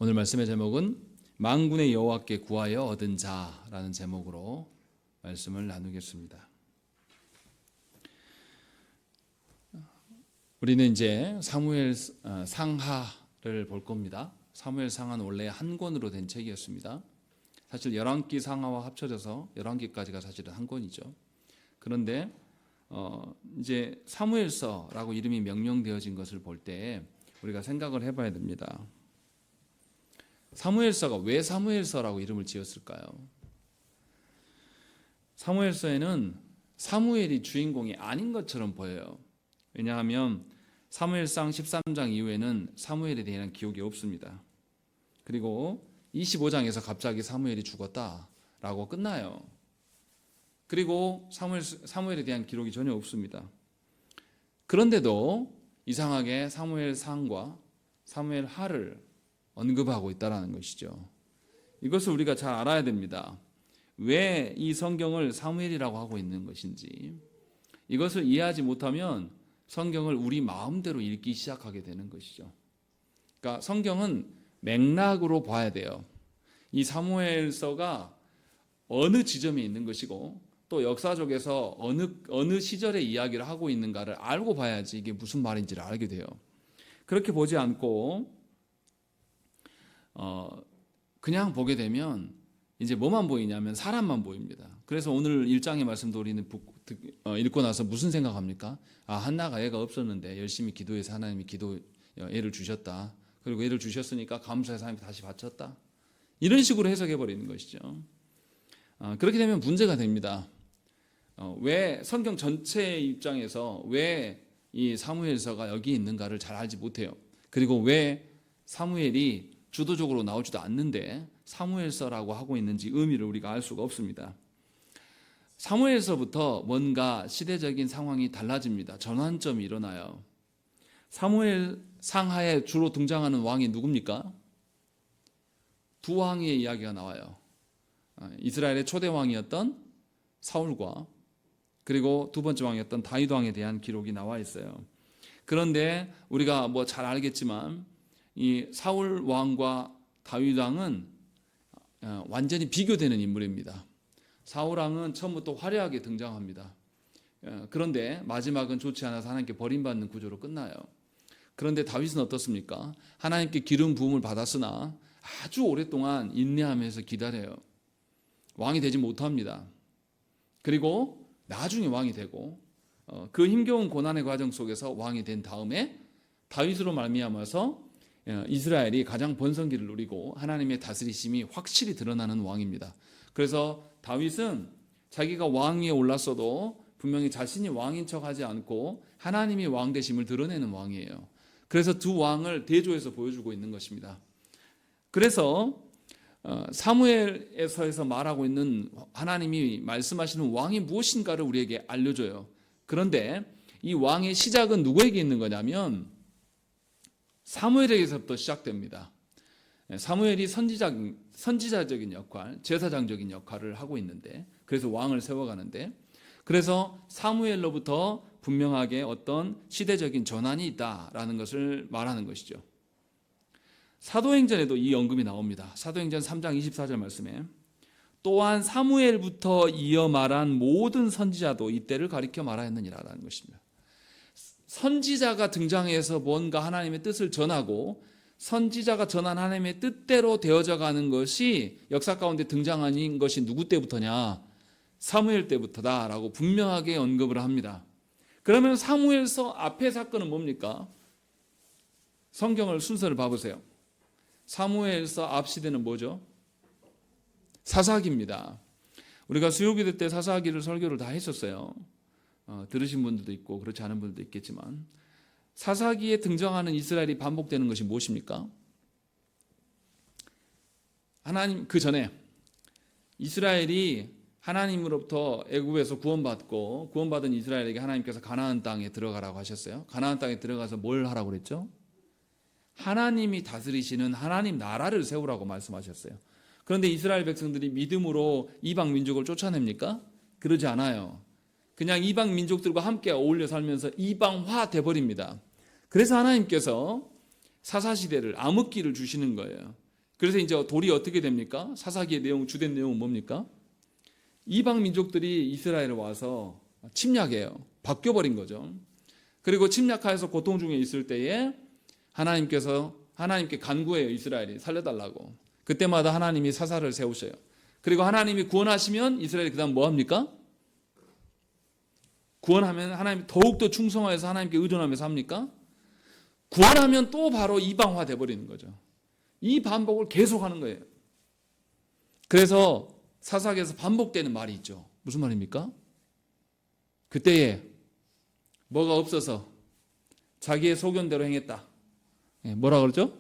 오늘 말씀의 제목은 만군의 여호와께 구하여 얻은 자라는 제목으로 말씀을 나누겠습니다. 우리는 이제 사무엘 상하를 볼 겁니다. 사무엘 상하는 원래 한 권으로 된 책이었습니다. 사실 11기 상하와 합쳐져서 11기까지가 사실은 한 권이죠. 그런데 이제 사무엘서라고 이름이 명명되어진 것을 볼 때 우리가 생각을 해봐야 됩니다. 사무엘서가 왜 사무엘서라고 이름을 지었을까요? 사무엘서에는 사무엘이 주인공이 아닌 것처럼 보여요. 왜냐하면 사무엘상 13장 이후에는 사무엘에 대한 기록이 없습니다. 그리고 25장에서 갑자기 사무엘이 죽었다라고 끝나요. 그리고 사무엘에 대한 기록이 전혀 없습니다. 그런데도 이상하게 사무엘상과 사무엘하를 언급하고 있다는 것이죠. 이것을 우리가 잘 알아야 됩니다. 왜 이 성경을 사무엘이라고 하고 있는 것인지, 이것을 이해하지 못하면 성경을 우리 마음대로 읽기 시작하게 되는 것이죠. 그러니까 성경은 맥락으로 봐야 돼요. 이 사무엘서가 어느 지점에 있는 것이고 또 역사적에서 어느 시절의 이야기를 하고 있는가를 알고 봐야지 이게 무슨 말인지를 알게 돼요. 그렇게 보지 않고 그냥 보게 되면 이제 뭐만 보이냐면 사람만 보입니다. 그래서 오늘 1장의 말씀도 우리는 읽고 나서 무슨 생각합니까? 한나가 애가 없었는데 열심히 기도해서 하나님이 애를 주셨다. 그리고 애를 주셨으니까 감사해서 하나님께 다시 바쳤다. 이런 식으로 해석해 버리는 것이죠. 그렇게 되면 문제가 됩니다. 왜 성경 전체의 입장에서 왜 이 사무엘서가 여기 있는가를 잘 알지 못해요. 그리고 왜 사무엘이 주도적으로 나오지도 않는데 사무엘서라고 하고 있는지 의미를 우리가 알 수가 없습니다. 사무엘서부터 뭔가 시대적인 상황이 달라집니다. 전환점이 일어나요. 사무엘 상하에 주로 등장하는 왕이 누굽니까? 두 왕의 이야기가 나와요. 이스라엘의 초대 왕이었던 사울과 그리고 두 번째 왕이었던 다윗 왕에 대한 기록이 나와 있어요. 그런데 우리가 뭐 잘 알겠지만 이 사울 왕과 다윗 왕은 완전히 비교되는 인물입니다. 사울 왕은 처음부터 화려하게 등장합니다. 그런데 마지막은 좋지 않아서 하나님께 버림받는 구조로 끝나요. 그런데 다윗은 어떻습니까? 하나님께 기름 부음을 받았으나 아주 오랫동안 인내하면서 기다려요. 왕이 되지 못합니다. 그리고 나중에 왕이 되고 그 힘겨운 고난의 과정 속에서 왕이 된 다음에 다윗으로 말미암아서 이스라엘이 가장 번성기를 누리고 하나님의 다스리심이 확실히 드러나는 왕입니다. 그래서 다윗은 자기가 왕 위에 올랐어도 분명히 자신이 왕인 척하지 않고 하나님이 왕 되심을 드러내는 왕이에요. 그래서 두 왕을 대조해서 보여주고 있는 것입니다. 그래서 사무엘서에서 말하고 있는 하나님이 말씀하시는 왕이 무엇인가를 우리에게 알려줘요. 그런데 이 왕의 시작은 누구에게 있는 거냐면 사무엘에게서부터 시작됩니다. 사무엘이 선지자적인 역할, 제사장적인 역할을 하고 있는데, 그래서 왕을 세워가는데, 그래서 사무엘로부터 분명하게 어떤 시대적인 전환이 있다라는 것을 말하는 것이죠. 사도행전에도 이 언급이 나옵니다. 사도행전 3장 24절 말씀에 또한 사무엘부터 이어 말한 모든 선지자도 이때를 가리켜 말하였느니라라는 것입니다. 선지자가 등장해서 뭔가 하나님의 뜻을 전하고 선지자가 전한 하나님의 뜻대로 되어져 가는 것이 역사 가운데 등장한 것이 누구 때부터냐? 사무엘 때부터다라고 분명하게 언급을 합니다. 그러면 사무엘서 앞의 사건은 뭡니까? 성경을 순서를 봐보세요. 사무엘서 앞 시대는 뭐죠? 사사기입니다. 우리가 수요기도 때 사사기를 설교를 다 했었어요. 들으신 분들도 있고 그렇지 않은 분들도 있겠지만 사사기에 등장하는 이스라엘이 반복되는 것이 무엇입니까? 하나님 그 전에 이스라엘이 하나님으로부터 애굽에서 구원받은 이스라엘에게 하나님께서 가나안 땅에 들어가라고 하셨어요. 가나안 땅에 들어가서 뭘 하라고 그랬죠? 하나님이 다스리시는 하나님 나라를 세우라고 말씀하셨어요. 그런데 이스라엘 백성들이 믿음으로 이방 민족을 쫓아냅니까? 그러지 않아요. 그냥 이방 민족들과 함께 어울려 살면서 이방화 돼버립니다. 그래서 하나님께서 사사시대를 암흑기를 주시는 거예요. 그래서 이제 돌이 어떻게 됩니까? 사사기의 내용, 주된 내용은 뭡니까? 이방 민족들이 이스라엘에 와서 침략해요. 바뀌어버린 거죠. 그리고 침략하여서 고통 중에 있을 때에 하나님께 간구해요. 이스라엘이 살려달라고. 그때마다 하나님이 사사를 세우셔요. 그리고 하나님이 구원하시면 이스라엘이 그 다음 뭐 합니까? 구원하면 하나님 더욱더 충성하여서 하나님께 의존하면서 합니까? 구원하면 또 바로 이방화 돼버리는 거죠. 이 반복을 계속하는 거예요. 그래서 사사기에서 반복되는 말이 있죠. 무슨 말입니까? 그때에 뭐가 없어서 자기의 소견대로 행했다. 뭐라 그러죠?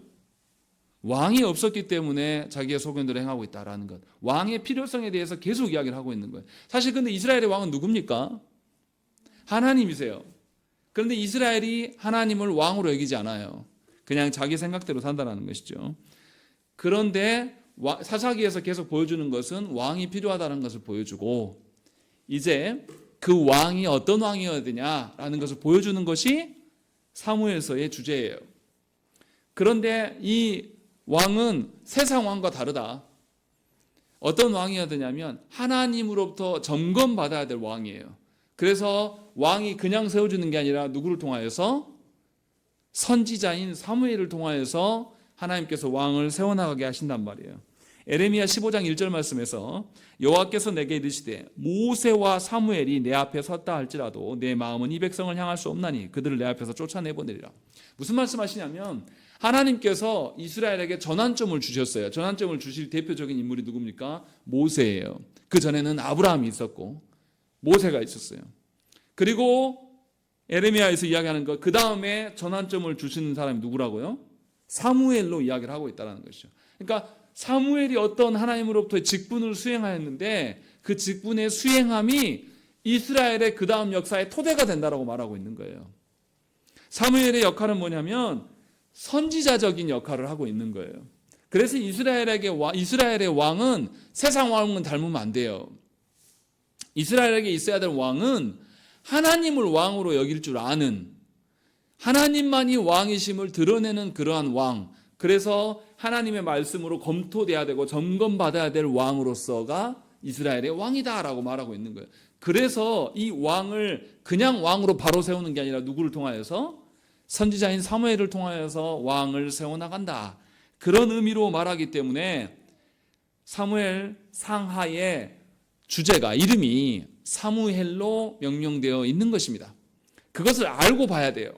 왕이 없었기 때문에 자기의 소견대로 행하고 있다라는 것. 왕의 필요성에 대해서 계속 이야기를 하고 있는 거예요. 사실 근데 이스라엘의 왕은 누굽니까? 하나님이세요. 그런데 이스라엘이 하나님을 왕으로 여기지 않아요. 그냥 자기 생각대로 산다는 것이죠. 그런데 사사기에서 계속 보여주는 것은 왕이 필요하다는 것을 보여주고 이제 그 왕이 어떤 왕이어야 되냐라는 것을 보여주는 것이 사무엘서의 주제예요. 그런데 이 왕은 세상 왕과 다르다. 어떤 왕이어야 되냐면 하나님으로부터 점검받아야 될 왕이에요. 그래서 왕이 그냥 세워주는 게 아니라 누구를 통하여서 선지자인 사무엘을 통하여서 하나님께서 왕을 세워나가게 하신단 말이에요. 에레미야 15장 1절 말씀에서 여호와께서 내게 이르시되 모세와 사무엘이 내 앞에 섰다 할지라도 내 마음은 이 백성을 향할 수 없나니 그들을 내 앞에서 쫓아내보내리라. 무슨 말씀하시냐면 하나님께서 이스라엘에게 전환점을 주셨어요. 전환점을 주실 대표적인 인물이 누굽니까? 모세예요. 그 전에는 아브라함이 있었고 모세가 있었어요. 그리고 에레미야에서 이야기하는 것, 그 다음에 전환점을 주시는 사람이 누구라고요? 사무엘로 이야기를 하고 있다는 것이죠. 그러니까 사무엘이 어떤 하나님으로부터의 직분을 수행하였는데 그 직분의 수행함이 이스라엘의 그 다음 역사의 토대가 된다라고 말하고 있는 거예요. 사무엘의 역할은 뭐냐면 선지자적인 역할을 하고 있는 거예요. 그래서 이스라엘의 왕은 세상 왕은 닮으면 안 돼요. 이스라엘에게 있어야 될 왕은 하나님을 왕으로 여길 줄 아는, 하나님만이 왕이심을 드러내는 그러한 왕, 그래서 하나님의 말씀으로 검토돼야 되고 점검받아야 될 왕으로서가 이스라엘의 왕이다라고 말하고 있는 거예요. 그래서 이 왕을 그냥 왕으로 바로 세우는 게 아니라 누구를 통하여서? 선지자인 사무엘을 통하여서 왕을 세워나간다. 그런 의미로 말하기 때문에 사무엘 상하의 주제가, 이름이 사무엘로 명명되어 있는 것입니다. 그것을 알고 봐야 돼요.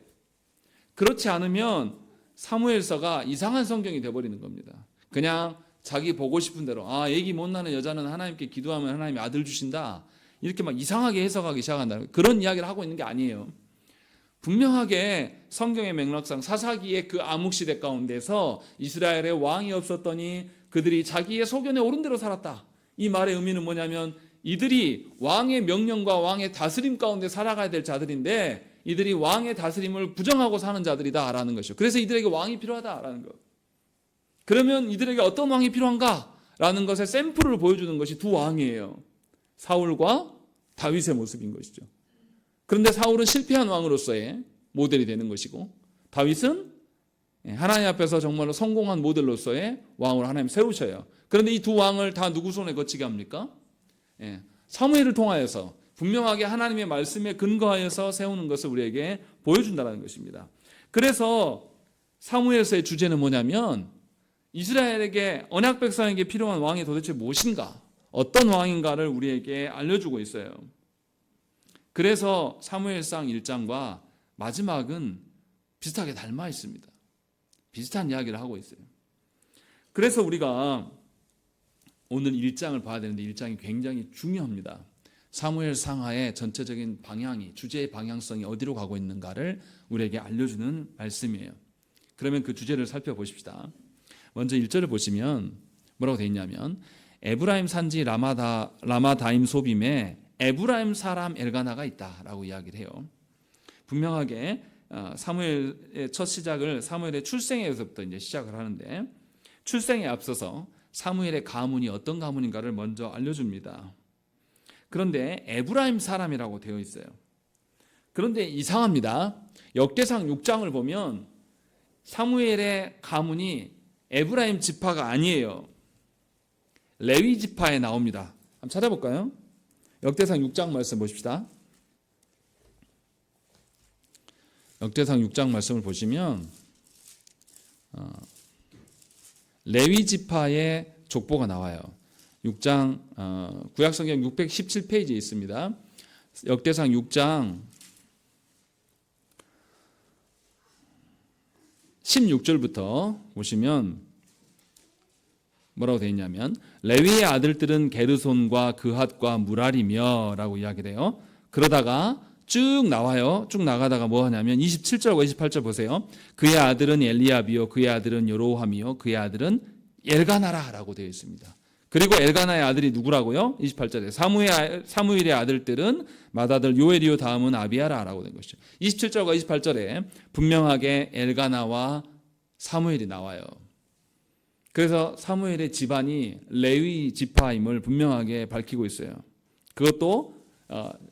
그렇지 않으면 사무엘서가 이상한 성경이 되어버리는 겁니다. 그냥 자기 보고 싶은 대로, 얘기 못나는 여자는 하나님께 기도하면 하나님이 아들 주신다, 이렇게 막 이상하게 해석하기 시작한다는, 그런 이야기를 하고 있는 게 아니에요. 분명하게 성경의 맥락상 사사기의 그 암흑시대 가운데서 이스라엘의 왕이 없었더니 그들이 자기의 소견에 옳은 대로 살았다. 이 말의 의미는 뭐냐면 이들이 왕의 명령과 왕의 다스림 가운데 살아가야 될 자들인데 이들이 왕의 다스림을 부정하고 사는 자들이다라는 것이죠. 그래서 이들에게 왕이 필요하다라는 것. 그러면 이들에게 어떤 왕이 필요한가라는 것의 샘플을 보여주는 것이 두 왕이에요. 사울과 다윗의 모습인 것이죠. 그런데 사울은 실패한 왕으로서의 모델이 되는 것이고 다윗은 하나님 앞에서 정말로 성공한 모델로서의 왕으로 하나님 세우셔요. 그런데 이 두 왕을 다 누구 손에 거치게 합니까? 사무엘을 통하여서 분명하게 하나님의 말씀에 근거하여서 세우는 것을 우리에게 보여준다는 것입니다. 그래서 사무엘서의 주제는 뭐냐면 이스라엘에게, 언약 백성에게 필요한 왕이 도대체 무엇인가, 어떤 왕인가를 우리에게 알려주고 있어요. 그래서 사무엘상 1장과 마지막은 비슷하게 닮아 있습니다. 비슷한 이야기를 하고 있어요. 그래서 우리가 오늘 1장을 봐야 되는데 1장이 굉장히 중요합니다. 사무엘 상하의 전체적인 방향이, 주제의 방향성이 어디로 가고 있는가를 우리에게 알려주는 말씀이에요. 그러면 그 주제를 살펴보십시다. 먼저 1절을 보시면 뭐라고 되어 있냐면 에브라임 산지 라마다임 소빔에 에브라임 사람 엘가나가 있다라고 이야기를 해요. 분명하게 사무엘의 첫 시작을 사무엘의 출생에서부터 이제 시작을 하는데 출생에 앞서서 사무엘의 가문이 어떤 가문인가를 먼저 알려줍니다. 그런데 에브라임 사람이라고 되어 있어요. 그런데 이상합니다. 역대상 6장을 보면 사무엘의 가문이 에브라임 지파가 아니에요. 레위 지파에 나옵니다. 한번 찾아볼까요? 역대상 6장 말씀 보십시다. 역대상 6장 말씀을 보시면 레위 지파의 족보가 나와요. 6장 구약성경 617페이지에 있습니다. 역대상 6장 16절부터 보시면 뭐라고 되어 있냐면 레위의 아들들은 게르손과 그핫과 무랄이며 라고 이야기돼요. 그러다가 쭉 나와요. 쭉 나가다가 뭐 하냐면 27절과 28절 보세요. 그의 아들은 엘리압이요 그의 아들은 여로함이요 그의 아들은 엘가나라 라고 되어 있습니다. 그리고 엘가나의 아들이 누구라고요? 28절에 사무엘의 아들들은 맏아들 요엘이요 다음은 아비아라라고 된 것이죠. 27절과 28절에 분명하게 엘가나와 사무엘이 나와요. 그래서 사무엘의 집안이 레위 지파임을 분명하게 밝히고 있어요. 그것도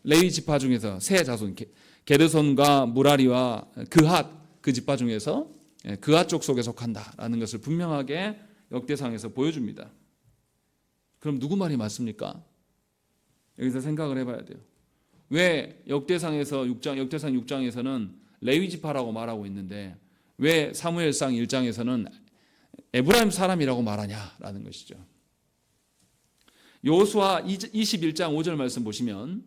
레위 지파 중에서 세 자손 게르손과 무라리와 그핫 그 지파 중에서 그핫 족 속에 속한다라는 것을 분명하게 역대상에서 보여줍니다. 그럼 누구 말이 맞습니까? 여기서 생각을 해봐야 돼요. 왜 역대상 6장에서는 레위 지파라고 말하고 있는데 왜 사무엘상 1장에서는 에브라임 사람이라고 말하냐라는 것이죠. 여호수아 21장 5절 말씀 보시면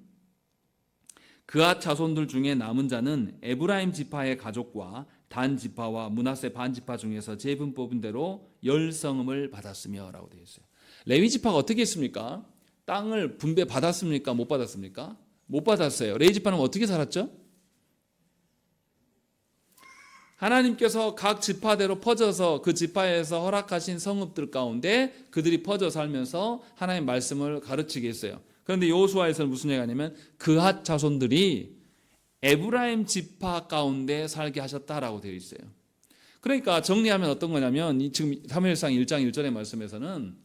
그앗 자손들 중에 남은 자는 에브라임 지파의 가족과 단 지파와 므낫세 반 지파 중에서 제분 뽑은 대로 열성음을 받았으며 라고 되어 있어요. 레위 지파가 어떻게 했습니까? 땅을 분배 받았습니까? 못 받았습니까? 못 받았어요. 레위 지파는 어떻게 살았죠? 하나님께서 각 지파대로 퍼져서 그 지파에서 허락하신 성읍들 가운데 그들이 퍼져 살면서 하나님의 말씀을 가르치게 했어요. 그런데 여호수아에서는 무슨 얘기가 아니면 그핫 자손들이 에브라임 지파 가운데 살게 하셨다라고 되어 있어요. 그러니까 정리하면 어떤 거냐면 지금 사무엘상 1장 1절의 말씀에서는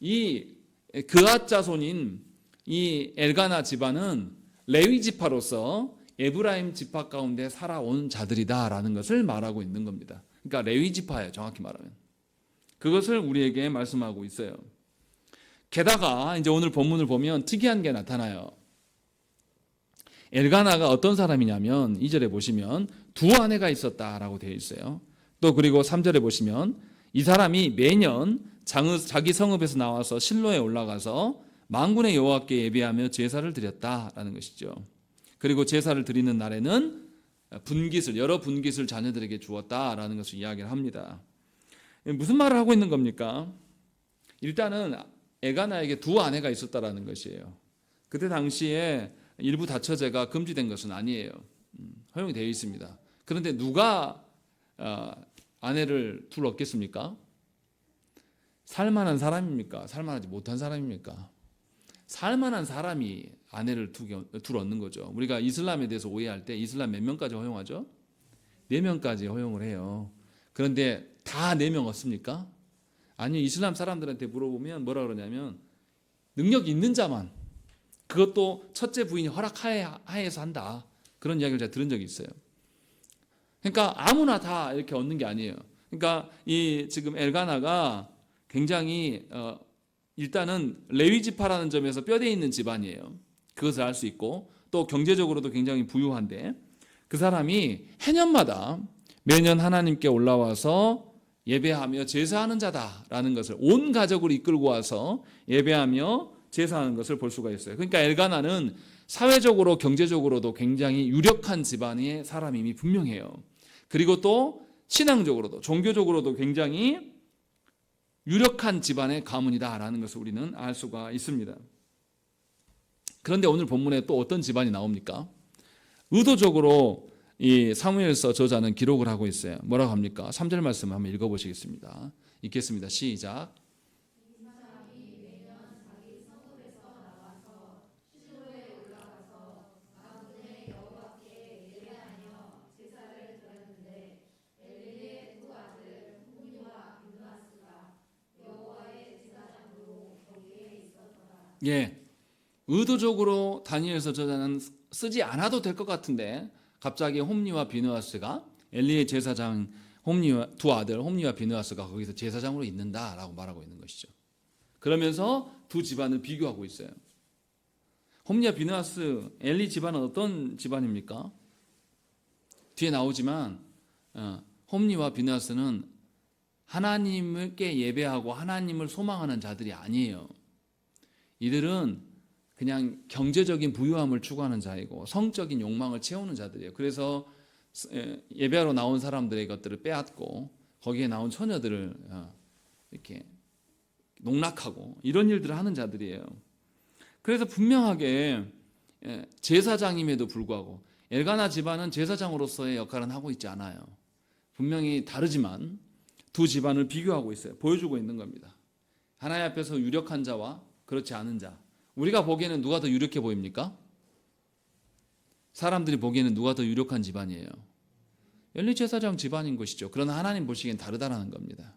이 그핫 자손인 이 엘가나 집안은 레위 지파로서 에브라임 지파 가운데 살아온 자들이다라는 것을 말하고 있는 겁니다. 그러니까 레위 지파예요. 정확히 말하면. 그것을 우리에게 말씀하고 있어요. 게다가 이제 오늘 본문을 보면 특이한 게 나타나요. 엘가나가 어떤 사람이냐면 2절에 보시면 두 아내가 있었다라고 되어 있어요. 또 그리고 3절에 보시면 이 사람이 매년 자기 성읍에서 나와서 실로에 올라가서 만군의 여호와께 예배하며 제사를 드렸다라는 것이죠. 그리고 제사를 드리는 날에는 여러 분깃을 자녀들에게 주었다라는 것을 이야기를 합니다. 무슨 말을 하고 있는 겁니까? 일단은 엘가나에게 두 아내가 있었다라는 것이에요. 그때 당시에 일부 다처제가 금지된 것은 아니에요. 허용이 되어 있습니다. 그런데 누가 아내를 둘 얻겠습니까? 살만한 사람입니까? 살만하지 못한 사람입니까? 살만한 사람이 아내를 둘 얻는 거죠. 우리가 이슬람에 대해서 오해할 때 이슬람 몇 명까지 허용하죠? 4명까지 허용을 해요. 그런데 다 4명 얻습니까? 아니요. 이슬람 사람들한테 물어보면 뭐라 그러냐면 능력 있는 자만, 그것도 첫째 부인이 허락하에서 한다. 그런 이야기를 제가 들은 적이 있어요. 그러니까 아무나 다 이렇게 얻는 게 아니에요. 그러니까 이 지금 엘가나가 굉장히 일단은 레위 지파라는 점에서 뼈대 있는 집안이에요. 그것을 알 수 있고 또 경제적으로도 굉장히 부유한데 그 사람이 해년마다 매년 하나님께 올라와서 예배하며 제사하는 자다라는 것을 온 가족을 이끌고 와서 예배하며 제사하는 것을 볼 수가 있어요. 그러니까 엘가나는 사회적으로 경제적으로도 굉장히 유력한 집안의 사람임이 분명해요. 그리고 또 신앙적으로도 종교적으로도 굉장히 유력한 집안의 가문이다라는 것을 우리는 알 수가 있습니다. 그런데 오늘 본문에 또 어떤 집안이 나옵니까? 의도적으로 이 사무엘서 저자는 기록을 하고 있어요. 뭐라고 합니까? 3절 말씀 한번 읽어보시겠습니다. 읽겠습니다. 시작. 예, 의도적으로 다니엘서 저자는 쓰지 않아도 될 것 같은데 갑자기 홈리와 비느하스가 엘리의 제사장 두 아들 홈리와 비느하스가 거기서 제사장으로 있는다라고 말하고 있는 것이죠. 그러면서 두 집안을 비교하고 있어요. 홈리와 비느하스, 엘리 집안은 어떤 집안입니까? 뒤에 나오지만 홈리와 비느하스는 하나님께 예배하고 하나님을 소망하는 자들이 아니에요. 이들은 그냥 경제적인 부유함을 추구하는 자이고 성적인 욕망을 채우는 자들이에요. 그래서 예배하러 나온 사람들의 것들을 빼앗고 거기에 나온 처녀들을 이렇게 농락하고 이런 일들을 하는 자들이에요. 그래서 분명하게 제사장임에도 불구하고 엘가나 집안은 제사장으로서의 역할은 하고 있지 않아요. 분명히 다르지만 두 집안을 비교하고 있어요. 보여주고 있는 겁니다. 하나님 앞에서 유력한 자와 그렇지 않은 자. 우리가 보기에는 누가 더 유력해 보입니까? 사람들이 보기에는 누가 더 유력한 집안이에요? 엘리 제사장 집안인 것이죠. 그러나 하나님 보시기엔 다르다라는 겁니다.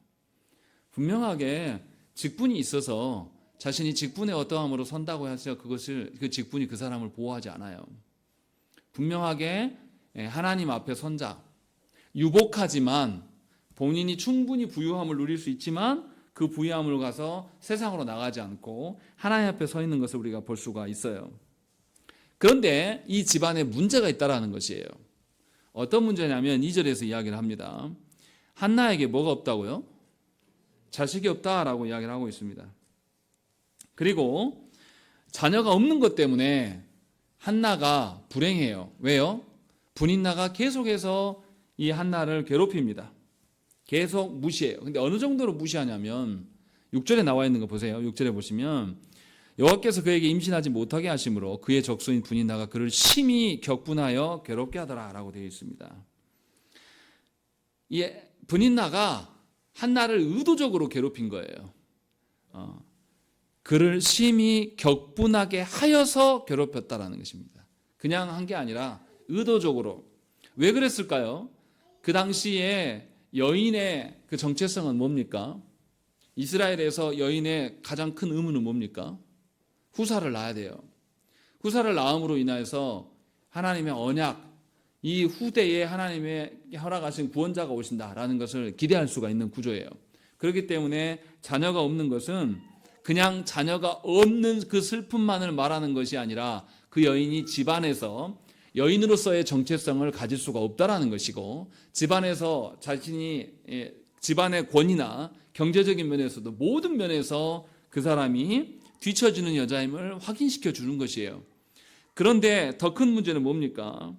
분명하게 직분이 있어서 자신이 직분의 어떠함으로 선다고 해서 그 직분이 그 사람을 보호하지 않아요. 분명하게 하나님 앞에 선자, 유복하지만 본인이 충분히 부유함을 누릴 수 있지만 그 부유함을 가서 세상으로 나가지 않고 하나님 앞에 서 있는 것을 우리가 볼 수가 있어요. 그런데 이 집안에 문제가 있다라는 것이에요. 어떤 문제냐면 2절에서 이야기를 합니다. 한나에게 뭐가 없다고요? 자식이 없다라고 이야기를 하고 있습니다. 그리고 자녀가 없는 것 때문에 한나가 불행해요. 왜요? 분인나가 계속해서 이 한나를 괴롭힙니다. 계속 무시해요. 근데 어느 정도로 무시하냐면 6절에 나와 있는 거 보세요. 6절에 보시면 여호와께서 그에게 임신하지 못하게 하심으로 그의 적수인 분인나가 그를 심히 격분하여 괴롭게 하더라라고 되어 있습니다. 이 분인나가 한나를 의도적으로 괴롭힌 거예요. 그를 심히 격분하게 하여서 괴롭혔다라는 것입니다. 그냥 한 게 아니라 의도적으로. 왜 그랬을까요? 그 당시에 여인의 그 정체성은 뭡니까? 이스라엘에서 여인의 가장 큰 의무는 뭡니까? 후사를 낳아야 돼요. 후사를 낳음으로 인하여서 하나님의 언약, 이 후대에 하나님의 허락하신 구원자가 오신다라는 것을 기대할 수가 있는 구조예요. 그렇기 때문에 자녀가 없는 것은 그냥 자녀가 없는 그 슬픔만을 말하는 것이 아니라 그 여인이 집안에서 여인으로서의 정체성을 가질 수가 없다라는 것이고, 집안에서 자신이 집안의 권위나 경제적인 면에서도 모든 면에서 그 사람이 뒤처지는 여자임을 확인시켜 주는 것이에요. 그런데 더 큰 문제는 뭡니까?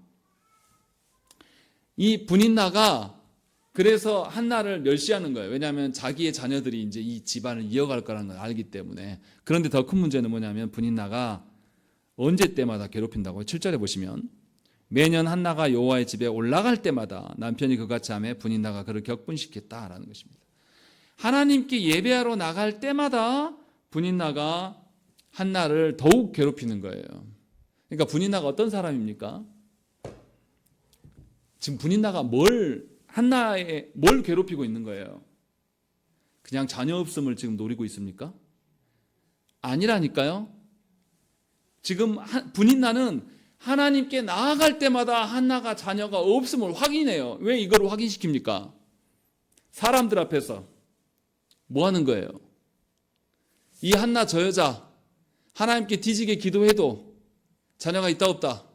이 분인나가 그래서 한나를 멸시하는 거예요. 왜냐하면 자기의 자녀들이 이제 이 집안을 이어갈 거라는 걸 알기 때문에. 그런데 더 큰 문제는 뭐냐면 분인나가 언제 때마다 괴롭힌다고요. 7절에 보시면 매년 한나가 여호와의 집에 올라갈 때마다 남편이 그같이 하매 분인나가 그를 격분시켰다라는 것입니다. 하나님께 예배하러 나갈 때마다 분인나가 한나를 더욱 괴롭히는 거예요. 그러니까 분인나가 어떤 사람입니까? 지금 분인나가 한나에 뭘 괴롭히고 있는 거예요? 그냥 자녀 없음을 지금 노리고 있습니까? 아니라니까요. 지금 분인나는 하나님께 나아갈 때마다 한나가 자녀가 없음을 확인해요. 왜 이걸 확인시킵니까? 사람들 앞에서 뭐 하는 거예요? 이 한나 저 여자 하나님께 뒤지게 기도해도 자녀가 있다 없다?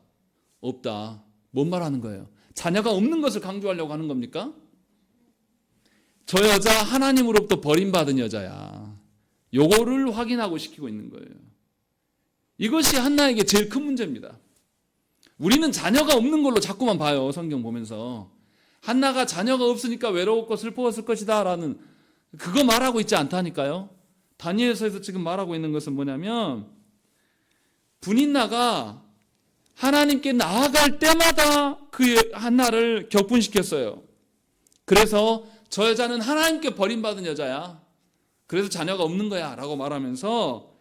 없다. 뭔 말하는 거예요? 자녀가 없는 것을 강조하려고 하는 겁니까? 저 여자 하나님으로부터 버림받은 여자야. 요거를 확인하고 시키고 있는 거예요. 이것이 한나에게 제일 큰 문제입니다. 우리는 자녀가 없는 걸로 자꾸만 봐요. 성경 보면서. 한나가 자녀가 없으니까 외로웠고 슬퍼했을 것이다 라는 그거 말하고 있지 않다니까요. 다니엘서에서 지금 말하고 있는 것은 뭐냐면 분인나가 하나님께 나아갈 때마다 그 한나를 격분시켰어요. 그래서 저 여자는 하나님께 버림받은 여자야. 그래서 자녀가 없는 거야 라고 말하면서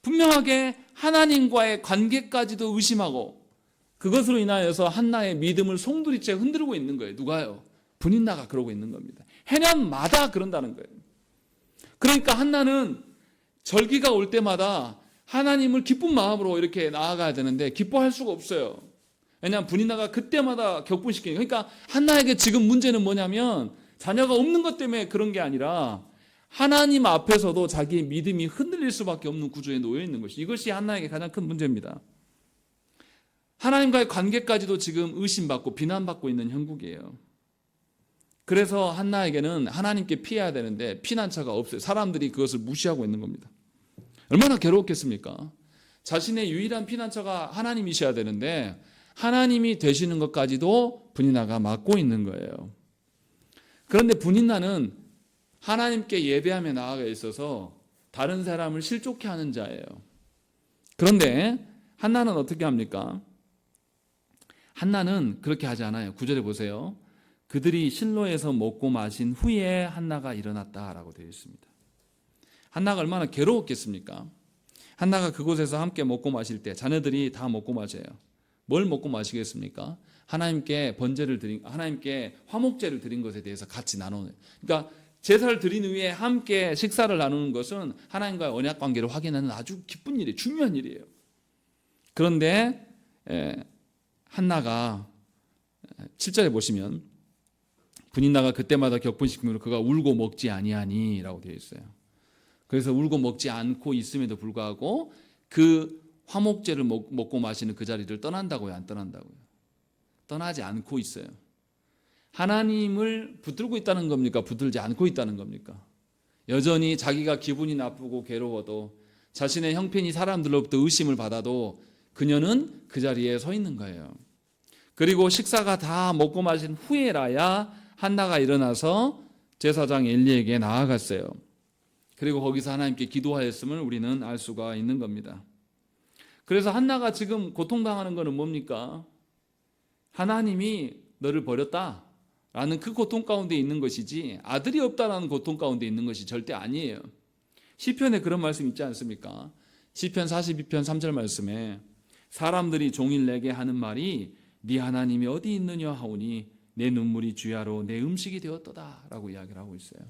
분명하게 하나님과의 관계까지도 의심하고 그것으로 인하여서 한나의 믿음을 송두리째 흔들고 있는 거예요. 누가요? 분인나가 그러고 있는 겁니다. 해년마다 그런다는 거예요. 그러니까 한나는 절기가 올 때마다 하나님을 기쁜 마음으로 이렇게 나아가야 되는데 기뻐할 수가 없어요. 왜냐하면 분인나가 그때마다 격분시키니까. 그러니까 한나에게 지금 문제는 뭐냐면 자녀가 없는 것 때문에 그런 게 아니라 하나님 앞에서도 자기의 믿음이 흔들릴 수밖에 없는 구조에 놓여 있는 것이, 이것이 한나에게 가장 큰 문제입니다. 하나님과의 관계까지도 지금 의심받고 비난받고 있는 형국이에요. 그래서 한나에게는 하나님께 피해야 되는데 피난처가 없어요. 사람들이 그것을 무시하고 있는 겁니다. 얼마나 괴로웠겠습니까? 자신의 유일한 피난처가 하나님이셔야 되는데 하나님이 되시는 것까지도 분인나가 막고 있는 거예요. 그런데 분인나는 하나님께 예배함에 나아가 있어서 다른 사람을 실족해 하는 자예요. 그런데 한나는 어떻게 합니까? 한나는 그렇게 하지 않아요. 9절에 보세요. 그들이 실로에서 먹고 마신 후에 한나가 일어났다라고 되어 있습니다. 한나가 얼마나 괴로웠겠습니까? 한나가 그곳에서 함께 먹고 마실 때 자녀들이 다 먹고 마셔요. 뭘 먹고 마시겠습니까? 하나님께 번제를 드린, 하나님께 화목제를 드린 것에 대해서 같이 나누는. 그러니까 제사를 드린 후에 함께 식사를 나누는 것은 하나님과의 언약 관계를 확인하는 아주 기쁜 일이에요. 중요한 일이에요. 그런데 한나가 7절에 보시면 분인나가 그때마다 격분시키므로 그가 울고 먹지 아니하니 라고 되어 있어요. 그래서 울고 먹지 않고 있음에도 불구하고 그 화목제를 먹고 마시는 그 자리를 떠난다고요? 안 떠난다고요? 떠나지 않고 있어요. 하나님을 붙들고 있다는 겁니까? 붙들지 않고 있다는 겁니까? 여전히 자기가 기분이 나쁘고 괴로워도 자신의 형편이 사람들로부터 의심을 받아도 그녀는 그 자리에 서 있는 거예요. 그리고 식사가 다 먹고 마신 후에라야 한나가 일어나서 제사장 엘리에게 나아갔어요. 그리고 거기서 하나님께 기도하였음을 우리는 알 수가 있는 겁니다. 그래서 한나가 지금 고통당하는 것은 뭡니까? 하나님이 너를 버렸다라는 그 고통 가운데 있는 것이지 아들이 없다라는 고통 가운데 있는 것이 절대 아니에요. 시편에 그런 말씀 있지 않습니까? 시편 42편 3절 말씀에 사람들이 종일 내게 하는 말이 네 하나님이 어디 있느냐 하오니 내 눈물이 주야로 내 음식이 되었도다 라고 이야기를 하고 있어요.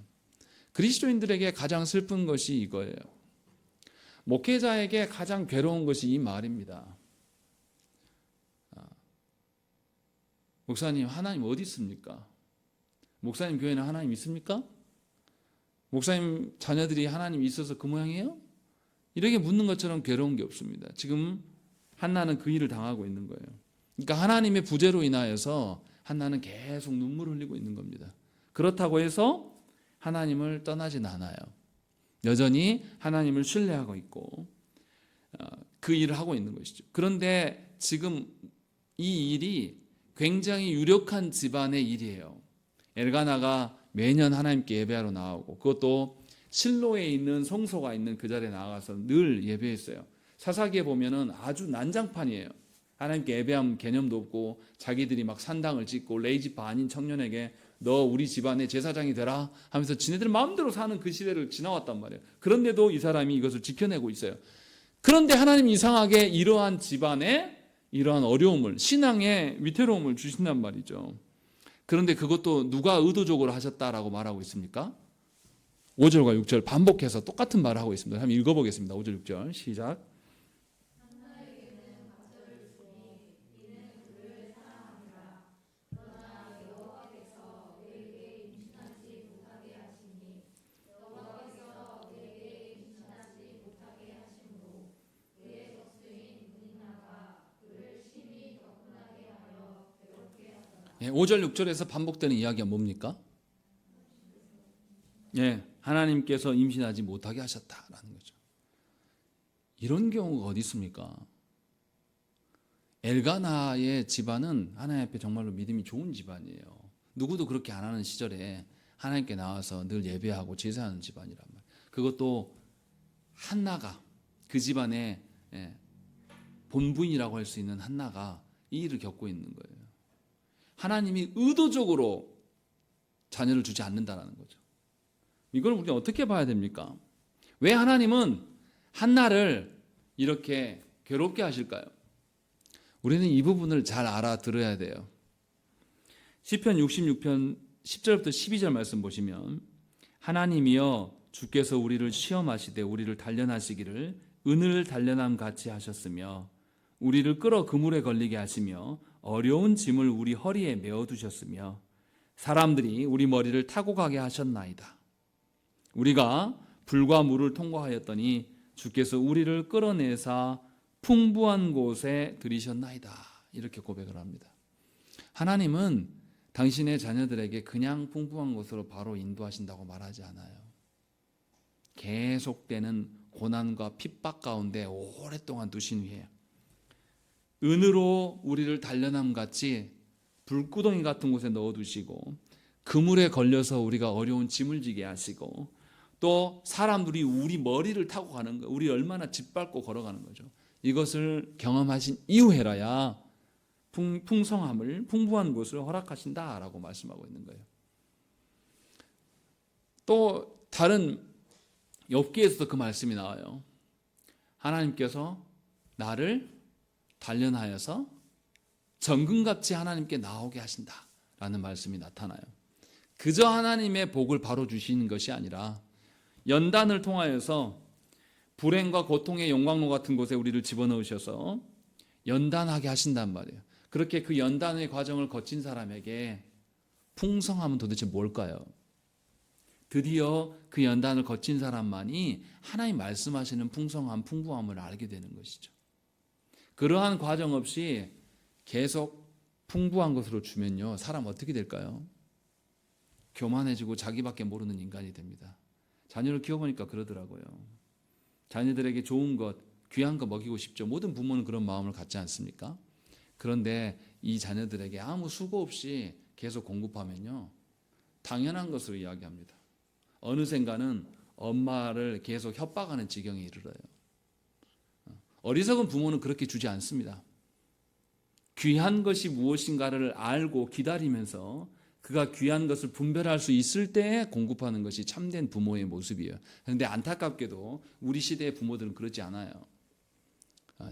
그리스도인들에게 가장 슬픈 것이 이거예요. 목회자에게 가장 괴로운 것이 이 말입니다. 목사님, 하나님 어디 있습니까? 목사님 교회는 하나님 있습니까? 목사님 자녀들이 하나님 있어서 그 모양이에요? 이렇게 묻는 것처럼 괴로운 게 없습니다. 지금 한나는 그 일을 당하고 있는 거예요. 그러니까 하나님의 부재로 인하여서 한나는 계속 눈물을 흘리고 있는 겁니다. 그렇다고 해서 하나님을 떠나진 않아요. 여전히 하나님을 신뢰하고 있고 그 일을 하고 있는 것이죠. 그런데 지금 이 일이 굉장히 유력한 집안의 일이에요. 엘가나가 매년 하나님께 예배하러 나오고 그것도 실로에 있는 성소가 있는 그 자리에 나가서 늘 예배했어요. 사사기에 보면은 아주 난장판이에요. 하나님께 예배한 개념도 없고 자기들이 막 산당을 짓고 레이지파 아닌 청년에게 너 우리 집안의 제사장이 되라 하면서 지네들 마음대로 사는 그 시대를 지나왔단 말이에요. 그런데도 이 사람이 이것을 지켜내고 있어요. 그런데 하나님 이상하게 이러한 집안에 이러한 어려움을, 신앙의 위태로움을 주신단 말이죠. 그런데 그것도 누가 의도적으로 하셨다라고 말하고 있습니까? 5절과 6절 반복해서 똑같은 말을 하고 있습니다. 한번 읽어보겠습니다. 5절 6절 시작. 예, 5절 6절에서 반복되는 이야기가 뭡니까? 예, 하나님께서 임신하지 못하게 하셨다라는 거죠. 이런 경우가 어디 있습니까? 엘가나의 집안은 하나님 앞에 정말로 믿음이 좋은 집안이에요. 누구도 그렇게 안 하는 시절에 하나님께 나와서 늘 예배하고 제사하는 집안이란 말이에요. 그것도 한나가 그 집안의 본부인이라고 할 수 있는 한나가 이 일을 겪고 있는 거예요. 하나님이 의도적으로 자녀를 주지 않는다는 거죠. 이걸 우리가 어떻게 봐야 됩니까? 왜 하나님은 한나를 이렇게 괴롭게 하실까요? 우리는 이 부분을 잘 알아들어야 돼요. 시편 66편 10절부터 12절 말씀 보시면 하나님이여 주께서 우리를 시험하시되 우리를 단련하시기를 은을 단련함 같이 하셨으며 우리를 끌어 그물에 걸리게 하시며 어려운 짐을 우리 허리에 메어 두셨으며 사람들이 우리 머리를 타고 가게 하셨나이다. 우리가 불과 물을 통과하였더니 주께서 우리를 끌어내사 풍부한 곳에 들이셨나이다. 이렇게 고백을 합니다. 하나님은 당신의 자녀들에게 그냥 풍부한 곳으로 바로 인도하신다고 말하지 않아요. 계속되는 고난과 핍박 가운데 오랫동안 두신 후에 은으로 우리를 단련함같이 불구덩이 같은 곳에 넣어두시고 그물에 걸려서 우리가 어려운 짐을 지게 하시고 또 사람들이 우리 머리를 타고 가는 거, 우리 얼마나 짓밟고 걸어가는 거죠. 이것을 경험하신 이후에라야 풍성함을, 풍부한 것을 허락하신다라고 말씀하고 있는 거예요. 또 다른 욥기에서도 그 말씀이 나와요. 하나님께서 나를 단련하여서 정금같이 하나님께 나오게 하신다라는 말씀이 나타나요. 그저 하나님의 복을 바로 주시는 것이 아니라 연단을 통하여서 불행과 고통의 용광로 같은 곳에 우리를 집어넣으셔서 연단하게 하신단 말이에요. 그렇게 그 연단의 과정을 거친 사람에게 풍성함은 도대체 뭘까요? 드디어 그 연단을 거친 사람만이 하나님 말씀하시는 풍성함, 풍부함을 알게 되는 것이죠. 그러한 과정 없이 계속 풍부한 것으로 주면요, 사람 어떻게 될까요? 교만해지고 자기밖에 모르는 인간이 됩니다. 자녀를 키워보니까 그러더라고요. 자녀들에게 좋은 것, 귀한 거 먹이고 싶죠. 모든 부모는 그런 마음을 갖지 않습니까? 그런데 이 자녀들에게 아무 수고 없이 계속 공급하면요, 당연한 것으로 이야기합니다. 어느샌가는 엄마를 계속 협박하는 지경에 이르러요. 어리석은 부모는 그렇게 주지 않습니다. 귀한 것이 무엇인가를 알고 기다리면서 그가 귀한 것을 분별할 수 있을 때 공급하는 것이 참된 부모의 모습이에요. 그런데 안타깝게도 우리 시대의 부모들은 그렇지 않아요.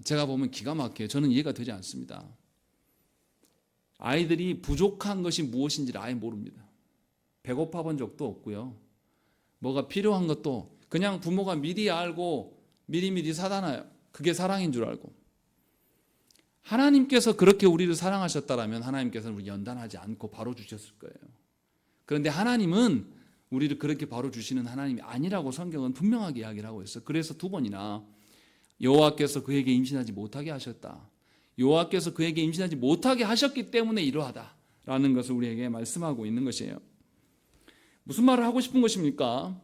제가 보면 기가 막혀요. 저는 이해가 되지 않습니다. 아이들이 부족한 것이 무엇인지를 아예 모릅니다. 배고파 본 적도 없고요. 뭐가 필요한 것도 그냥 부모가 미리 알고 미리미리 사다 놔요. 그게 사랑인 줄 알고. 하나님께서 그렇게 우리를 사랑하셨다면 하나님께서는 우리 연단하지 않고 바로 주셨을 거예요. 그런데 하나님은 우리를 그렇게 바로 주시는 하나님이 아니라고 성경은 분명하게 이야기를 하고 있어요. 그래서 2번이나 여호와께서 그에게 임신하지 못하게 하셨다. 여호와께서 그에게 임신하지 못하게 하셨기 때문에 이러하다라는 것을 우리에게 말씀하고 있는 것이에요. 무슨 말을 하고 싶은 것입니까?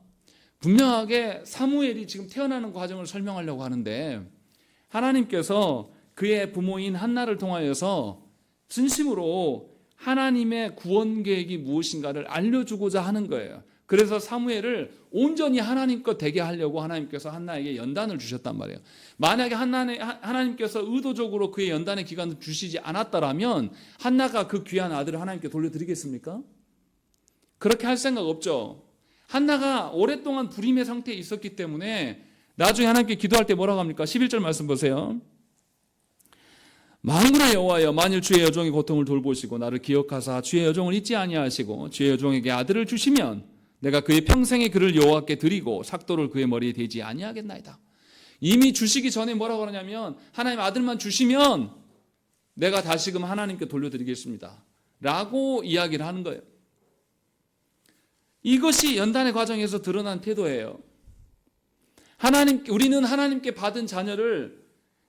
분명하게 사무엘이 지금 태어나는 과정을 설명하려고 하는데 하나님께서 그의 부모인 한나를 통하여서 진심으로 하나님의 구원 계획이 무엇인가를 알려주고자 하는 거예요. 그래서 사무엘을 온전히 하나님 것 되게 하려고 하나님께서 한나에게 연단을 주셨단 말이에요. 만약에 하나님께서 의도적으로 그의 연단의 기간을 주시지 않았다라면 한나가 그 귀한 아들을 하나님께 돌려드리겠습니까? 그렇게 할 생각 없죠. 한나가 오랫동안 불임의 상태에 있었기 때문에 나중에 하나님께 기도할 때 뭐라고 합니까? 11절 말씀 보세요. 만군의 여호와여, 만일 주의 여종의 고통을 돌보시고 나를 기억하사 주의 여종을 잊지 아니하시고 주의 여종에게 아들을 주시면 내가 그의 평생에 그를 여호와께 드리고 삭도를 그의 머리에 대지 아니하겠나이다. 이미 주시기 전에 뭐라고 하냐면 하나님 아들만 주시면 내가 다시금 하나님께 돌려드리겠습니다 라고 이야기를 하는 거예요. 이것이 연단의 과정에서 드러난 태도예요. 우리는 하나님께 받은 자녀를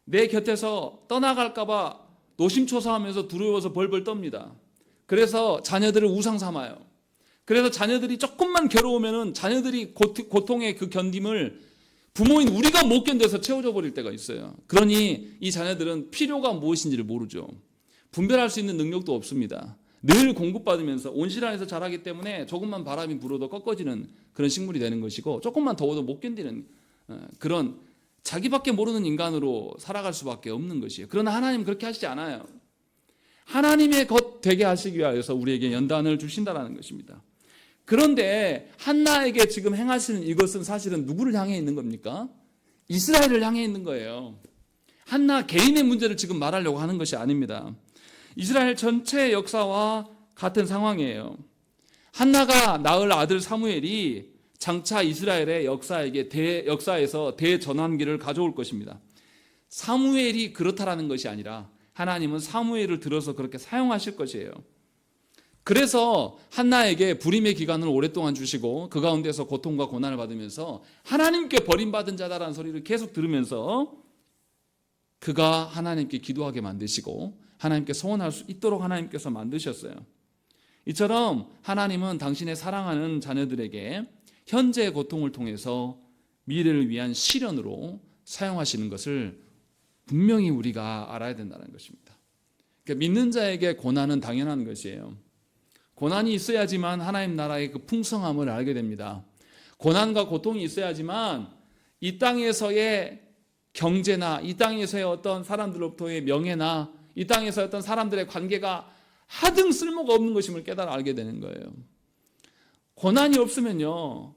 내 곁에서 떠나갈까봐 노심초사하면서 두려워서 벌벌 떱니다. 그래서 자녀들을 우상 삼아요. 그래서 자녀들이 조금만 괴로우면은 자녀들이 고통의 그 견딤을 부모인 우리가 못 견뎌서 채워져 버릴 때가 있어요. 그러니 이 자녀들은 필요가 무엇인지를 모르죠. 분별할 수 있는 능력도 없습니다. 늘 공급받으면서 온실안에서 자라기 때문에 조금만 바람이 불어도 꺾어지는 그런 식물이 되는 것이고 조금만 더워도 못 견디는 그런 자기밖에 모르는 인간으로 살아갈 수밖에 없는 것이에요. 그러나 하나님은 그렇게 하시지 않아요. 하나님의 것 되게 하시기 위해서 우리에게 연단을 주신다는 것입니다. 그런데 한나에게 지금 행하시는 이것은 사실은 누구를 향해 있는 겁니까? 이스라엘을 향해 있는 거예요. 한나 개인의 문제를 지금 말하려고 하는 것이 아닙니다. 이스라엘 전체 역사와 같은 상황이에요. 한나가 낳을 아들 사무엘이 장차 이스라엘의 역사에서 대전환기를 가져올 것입니다. 사무엘이 그렇다라는 것이 아니라 하나님은 사무엘을 들어서 그렇게 사용하실 것이에요. 그래서 한나에게 불임의 기간을 오랫동안 주시고 그 가운데서 고통과 고난을 받으면서 하나님께 버림받은 자다라는 소리를 계속 들으면서 그가 하나님께 기도하게 만드시고 하나님께 소원할 수 있도록 하나님께서 만드셨어요. 이처럼 하나님은 당신의 사랑하는 자녀들에게 현재의 고통을 통해서 미래를 위한 시련으로 사용하시는 것을 분명히 우리가 알아야 된다는 것입니다. 그러니까 믿는 자에게 고난은 당연한 것이에요. 고난이 있어야지만 하나님 나라의 그 풍성함을 알게 됩니다. 고난과 고통이 있어야지만 이 땅에서의 경제나 이 땅에서의 어떤 사람들로부터의 명예나 이 땅에서의 어떤 사람들의 관계가 하등 쓸모가 없는 것임을 깨달아 알게 되는 거예요. 고난이 없으면요,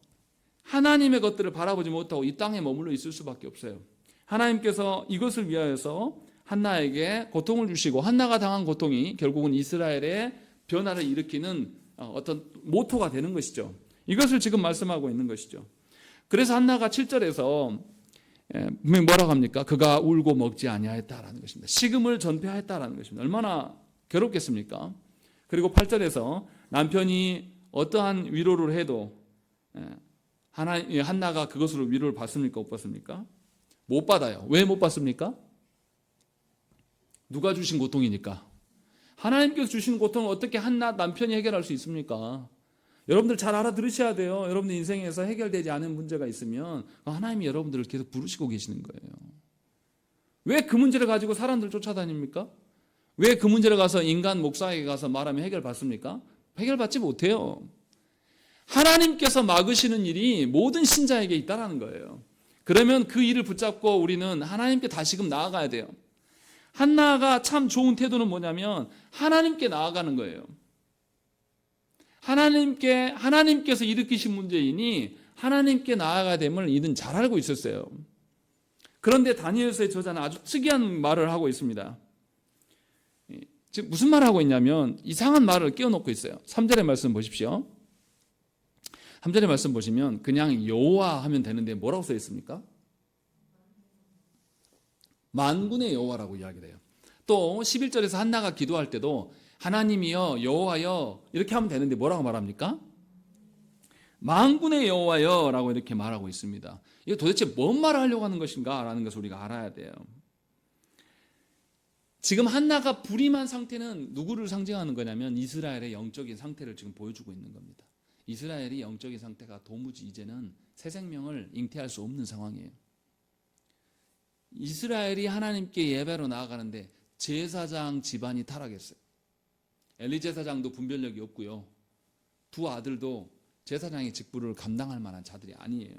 하나님의 것들을 바라보지 못하고 이 땅에 머물러 있을 수밖에 없어요. 하나님께서 이것을 위하여서 한나에게 고통을 주시고 한나가 당한 고통이 결국은 이스라엘의 변화를 일으키는 어떤 모토가 되는 것이죠. 이것을 지금 말씀하고 있는 것이죠. 그래서 한나가 7절에서 분명히 뭐라고 합니까? 그가 울고 먹지 아니하였다라는 것입니다. 식음을 전폐하였다라는 것입니다. 얼마나 괴롭겠습니까? 그리고 8절에서 남편이 어떠한 위로를 해도 한나가 그것으로 위로를 받습니까? 못 받습니까? 못 받아요. 왜 못 받습니까? 누가 주신 고통이니까. 하나님께서 주신 고통을 어떻게 한나 남편이 해결할 수 있습니까? 여러분들 잘 알아들으셔야 돼요. 여러분들 인생에서 해결되지 않은 문제가 있으면 하나님이 여러분들을 계속 부르시고 계시는 거예요. 왜 그 문제를 가지고 사람들 쫓아다닙니까? 왜 그 문제를 가서 인간 목사에게 가서 말하면 해결받습니까? 해결받지 못해요. 하나님께서 막으시는 일이 모든 신자에게 있다는 거예요. 그러면 그 일을 붙잡고 우리는 하나님께 다시금 나아가야 돼요. 한나가 참 좋은 태도는 뭐냐면 하나님께 나아가는 거예요. 하나님께서 일으키신 문제이니 하나님께 나아가야 됨을 이는 잘 알고 있었어요. 그런데 다니엘서의 저자는 아주 특이한 말을 하고 있습니다. 즉 무슨 말을 하고 있냐면 이상한 말을 끼워놓고 있어요. 3절의 말씀 보십시오. 3절의 말씀 보시면 그냥 여호와 하면 되는데 뭐라고 써 있습니까? 만군의 여호와라고 이야기를 해요. 또 11절에서 한나가 기도할 때도 하나님이여 여호와여 이렇게 하면 되는데 뭐라고 말합니까? 만군의 여호와여 라고 이렇게 말하고 있습니다. 이거 도대체 뭔 말을 하려고 하는 것인가 라는 것을 우리가 알아야 돼요. 지금 한나가 불임한 상태는 누구를 상징하는 거냐면 이스라엘의 영적인 상태를 지금 보여주고 있는 겁니다. 이스라엘이 영적인 상태가 도무지 이제는 새 생명을 잉태할 수 없는 상황이에요. 이스라엘이 하나님께 예배로 나아가는데 제사장 집안이 타락했어요. 엘리 제사장도 분별력이 없고요. 두 아들도 제사장의 직분을 감당할 만한 자들이 아니에요.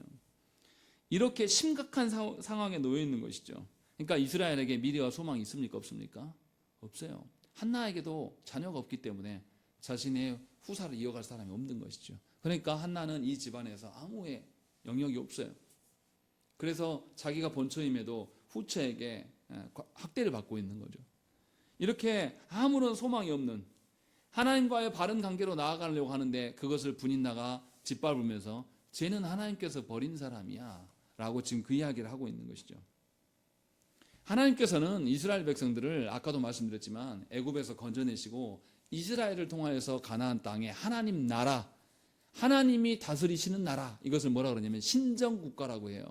이렇게 심각한 상황에 놓여 있는 것이죠. 그러니까 이스라엘에게 미래와 소망이 있습니까? 없습니까? 없어요. 한나에게도 자녀가 없기 때문에 자신의 후사를 이어갈 사람이 없는 것이죠. 그러니까 한나는 이 집안에서 아무의 영역이 없어요. 그래서 자기가 본처임에도 후처에게 학대를 받고 있는 거죠. 이렇게 아무런 소망이 없는 하나님과의 바른 관계로 나아가려고 하는데 그것을 분인나가 짓밟으면서 쟤는 하나님께서 버린 사람이야 라고 지금 그 이야기를 하고 있는 것이죠. 하나님께서는 이스라엘 백성들을 아까도 말씀드렸지만 애굽에서 건져내시고 이스라엘을 통하여서 가나안 땅에 하나님 나라, 하나님이 다스리시는 나라, 이것을 뭐라 그러냐면 신정국가라고 해요.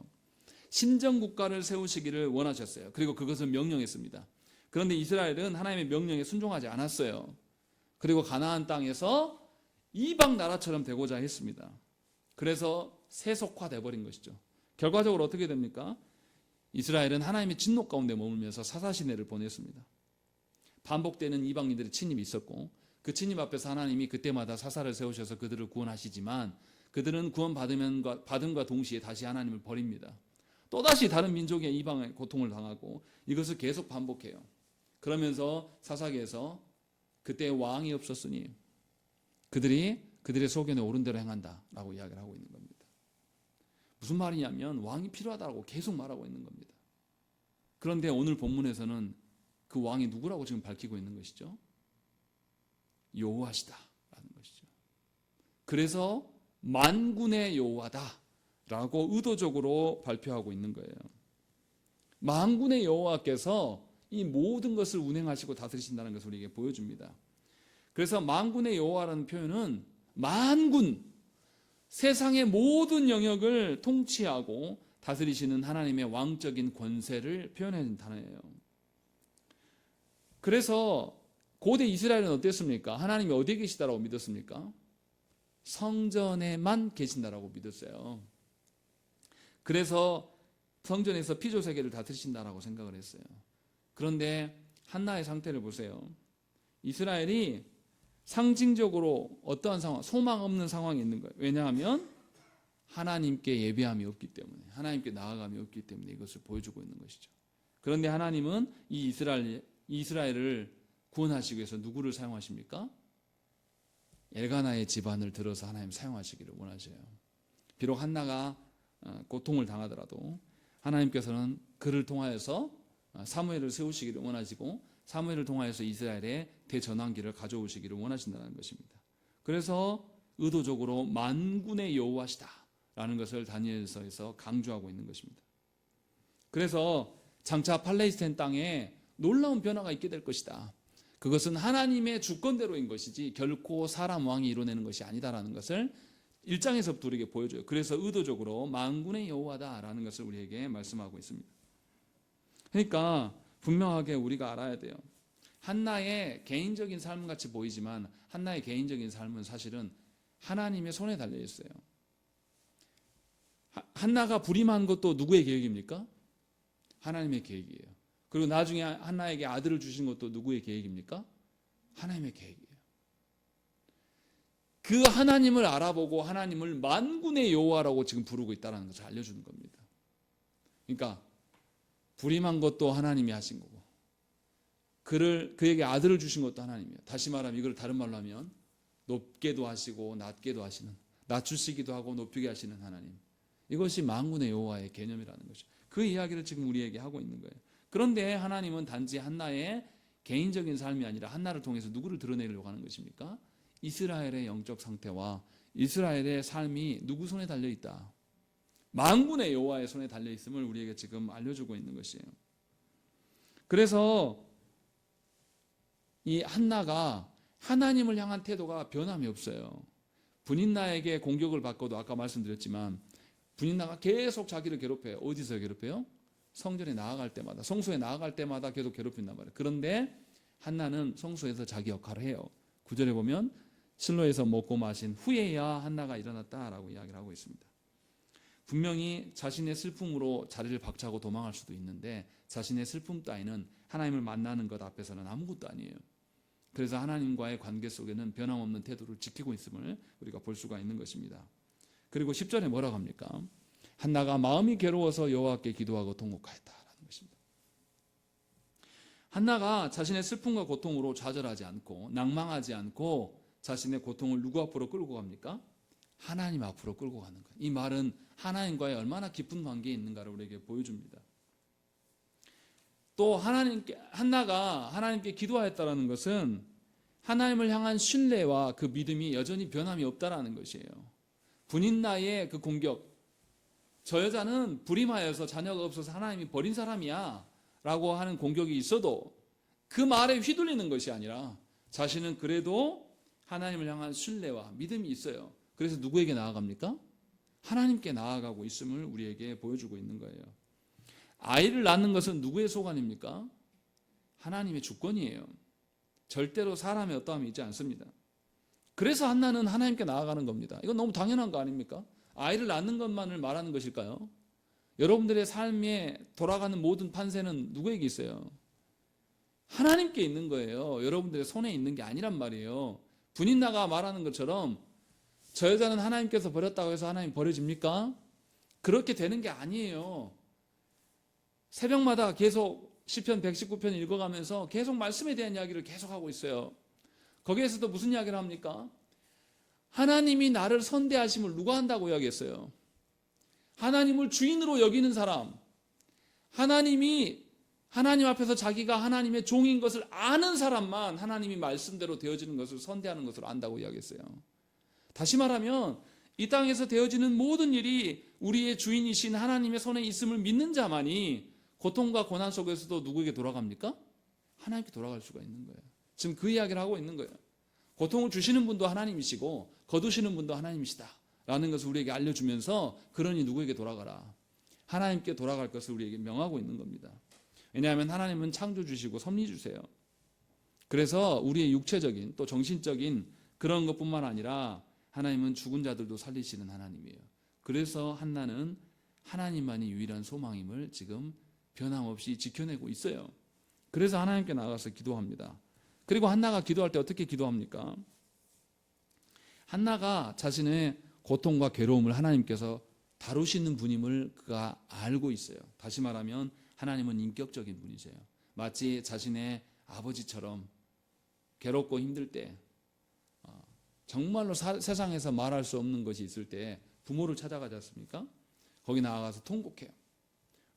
신정국가를 세우시기를 원하셨어요. 그리고 그것을 명령했습니다. 그런데 이스라엘은 하나님의 명령에 순종하지 않았어요. 그리고 가나안 땅에서 이방 나라처럼 되고자 했습니다. 그래서 세속화돼 버린 것이죠. 결과적으로 어떻게 됩니까? 이스라엘은 하나님의 진노 가운데 머물면서 사사시대를 보냈습니다. 반복되는 이방인들의 침입이 있었고 그 침입 앞에서 하나님이 그때마다 사사를 세우셔서 그들을 구원하시지만 그들은 구원받음과 동시에 다시 하나님을 버립니다. 또다시 다른 민족의 이방의 고통을 당하고 이것을 계속 반복해요. 그러면서 사사기에서 그때 왕이 없었으니 그들이 그들의 소견에 옳은 대로 행한다라고 이야기를 하고 있는 겁니다. 무슨 말이냐면 왕이 필요하다고 계속 말하고 있는 겁니다. 그런데 오늘 본문에서는 그 왕이 누구라고 지금 밝히고 있는 것이죠? 여호와시다라는 것이죠. 그래서 만군의 여호와다라고 의도적으로 발표하고 있는 거예요. 만군의 여호와께서 이 모든 것을 운행하시고 다스리신다는 것을 우리에게 보여줍니다. 그래서 만군의 여호와라는 표현은 만군, 세상의 모든 영역을 통치하고 다스리시는 하나님의 왕적인 권세를 표현하는 단어예요. 그래서 고대 이스라엘은 어땠습니까? 하나님이 어디에 계시다라고 믿었습니까? 성전에만 계신다라고 믿었어요. 그래서 성전에서 피조세계를 다스리신다라고 생각을 했어요. 그런데 한나의 상태를 보세요. 이스라엘이 상징적으로 어떠한 상황, 소망 없는 상황이 있는 거예요. 왜냐하면 하나님께 예배함이 없기 때문에, 하나님께 나아감이 없기 때문에 이것을 보여주고 있는 것이죠. 그런데 하나님은 이 이스라엘을 구원하시기 위해서 누구를 사용하십니까? 엘가나의 집안을 들어서 하나님 사용하시기를 원하셔요. 비록 한나가 고통을 당하더라도 하나님께서는 그를 통하여서 사무엘을 세우시기를 원하시고 사무엘을 통하여서 이스라엘의 대전환기를 가져오시기를 원하신다는 것입니다. 그래서 의도적으로 만군의 여호와시다라는 것을 다니엘서에서 강조하고 있는 것입니다. 그래서 장차 팔레스타인 땅에 놀라운 변화가 있게 될 것이다. 그것은 하나님의 주권대로인 것이지 결코 사람 왕이 이뤄내는 것이 아니다라는 것을 1장에서부터 우리에게 보여줘요. 그래서 의도적으로 만군의 여호와다라는 것을 우리에게 말씀하고 있습니다. 그러니까 분명하게 우리가 알아야 돼요. 한나의 개인적인 삶같이 보이지만 한나의 개인적인 삶은 사실은 하나님의 손에 달려 있어요. 한나가 불임한 것도 누구의 계획입니까? 하나님의 계획이에요. 그리고 나중에 한나에게 아들을 주신 것도 누구의 계획입니까? 하나님의 계획이에요. 그 하나님을 알아보고 하나님을 만군의 여호와라고 지금 부르고 있다는 것을 알려주는 겁니다. 그러니까 불임한 것도 하나님이 하신 거고 그에게 아들을 주신 것도 하나님이에요. 다시 말하면 이걸 다른 말로 하면 높게도 하시고 낮게도 하시는, 낮추시기도 하고 높이게 하시는 하나님, 이것이 만군의 여호와의 개념이라는 것이죠. 그 이야기를 지금 우리에게 하고 있는 거예요. 그런데 하나님은 단지 한나의 개인적인 삶이 아니라 한나를 통해서 누구를 드러내려고 하는 것입니까? 이스라엘의 영적 상태와 이스라엘의 삶이 누구 손에 달려있다, 만군의 여호와의 손에 달려있음을 우리에게 지금 알려주고 있는 것이에요. 그래서 이 한나가 하나님을 향한 태도가 변함이 없어요. 분인나에게 공격을 받고도 아까 말씀드렸지만 분인나가 계속 자기를 괴롭혀요. 어디서 괴롭혀요? 성전에 나아갈 때마다, 성소에 나아갈 때마다 계속 괴롭힌단 말이에요. 그런데 한나는 성소에서 자기 역할을 해요. 9절에 보면 실로에서 먹고 마신 후에야 한나가 일어났다라고 이야기를 하고 있습니다. 분명히 자신의 슬픔으로 자리를 박차고 도망할 수도 있는데 자신의 슬픔 따위는 하나님을 만나는 것 앞에서는 아무것도 아니에요. 그래서 하나님과의 관계 속에는 변함없는 태도를 지키고 있음을 우리가 볼 수가 있는 것입니다. 그리고 10절에 뭐라고 합니까? 한나가 마음이 괴로워서 여호와께 기도하고 통곡하였다라는 것입니다. 한나가 자신의 슬픔과 고통으로 좌절하지 않고 낭망하지 않고 자신의 고통을 누구 앞으로 끌고 갑니까? 하나님 앞으로 끌고 가는 거예요. 이 말은 하나님과의 얼마나 깊은 관계에 있는가를 우리에게 보여줍니다. 또 한나가 하나님께 기도하였다라는 것은 하나님을 향한 신뢰와 그 믿음이 여전히 변함이 없다라는 것이에요. 분인나의 그 공격, 저 여자는 불임하여서 자녀가 없어서 하나님이 버린 사람이야 라고 하는 공격이 있어도 그 말에 휘둘리는 것이 아니라 자신은 그래도 하나님을 향한 신뢰와 믿음이 있어요. 그래서 누구에게 나아갑니까? 하나님께 나아가고 있음을 우리에게 보여주고 있는 거예요. 아이를 낳는 것은 누구의 소관입니까? 하나님의 주권이에요. 절대로 사람의 어떠함이 있지 않습니다. 그래서 한나는 하나님께 나아가는 겁니다. 이건 너무 당연한 거 아닙니까? 아이를 낳는 것만을 말하는 것일까요? 여러분들의 삶에 돌아가는 모든 판세는 누구에게 있어요? 하나님께 있는 거예요. 여러분들의 손에 있는 게 아니란 말이에요. 분인나가 말하는 것처럼 저 여자는 하나님께서 버렸다고 해서 하나님 버려집니까? 그렇게 되는 게 아니에요. 새벽마다 계속 시편 119편 읽어가면서 계속 말씀에 대한 이야기를 계속하고 있어요. 거기에서도 무슨 이야기를 합니까? 하나님이 나를 선대하심을 누가 한다고 이야기했어요? 하나님을 주인으로 여기는 사람, 하나님 앞에서 자기가 하나님의 종인 것을 아는 사람만 하나님이 말씀대로 되어지는 것을 선대하는 것으로 안다고 이야기했어요. 다시 말하면 이 땅에서 되어지는 모든 일이 우리의 주인이신 하나님의 손에 있음을 믿는 자만이 고통과 고난 속에서도 누구에게 돌아갑니까? 하나님께 돌아갈 수가 있는 거예요. 지금 그 이야기를 하고 있는 거예요. 고통을 주시는 분도 하나님이시고 거두시는 분도 하나님이시다 라는 것을 우리에게 알려주면서 그러니 누구에게 돌아가라? 하나님께 돌아갈 것을 우리에게 명하고 있는 겁니다. 왜냐하면 하나님은 창조주시고 섭리주세요. 그래서 우리의 육체적인 또 정신적인 그런 것뿐만 아니라 하나님은 죽은 자들도 살리시는 하나님이에요. 그래서 한나는 하나님만이 유일한 소망임을 지금 변함없이 지켜내고 있어요. 그래서 하나님께 나가서 기도합니다. 그리고 한나가 기도할 때 어떻게 기도합니까? 한나가 자신의 고통과 괴로움을 하나님께서 다루시는 분임을 그가 알고 있어요. 다시 말하면 하나님은 인격적인 분이세요. 마치 자신의 아버지처럼 괴롭고 힘들 때 정말로 세상에서 말할 수 없는 것이 있을 때 부모를 찾아가지 않습니까? 거기 나아가서 통곡해요.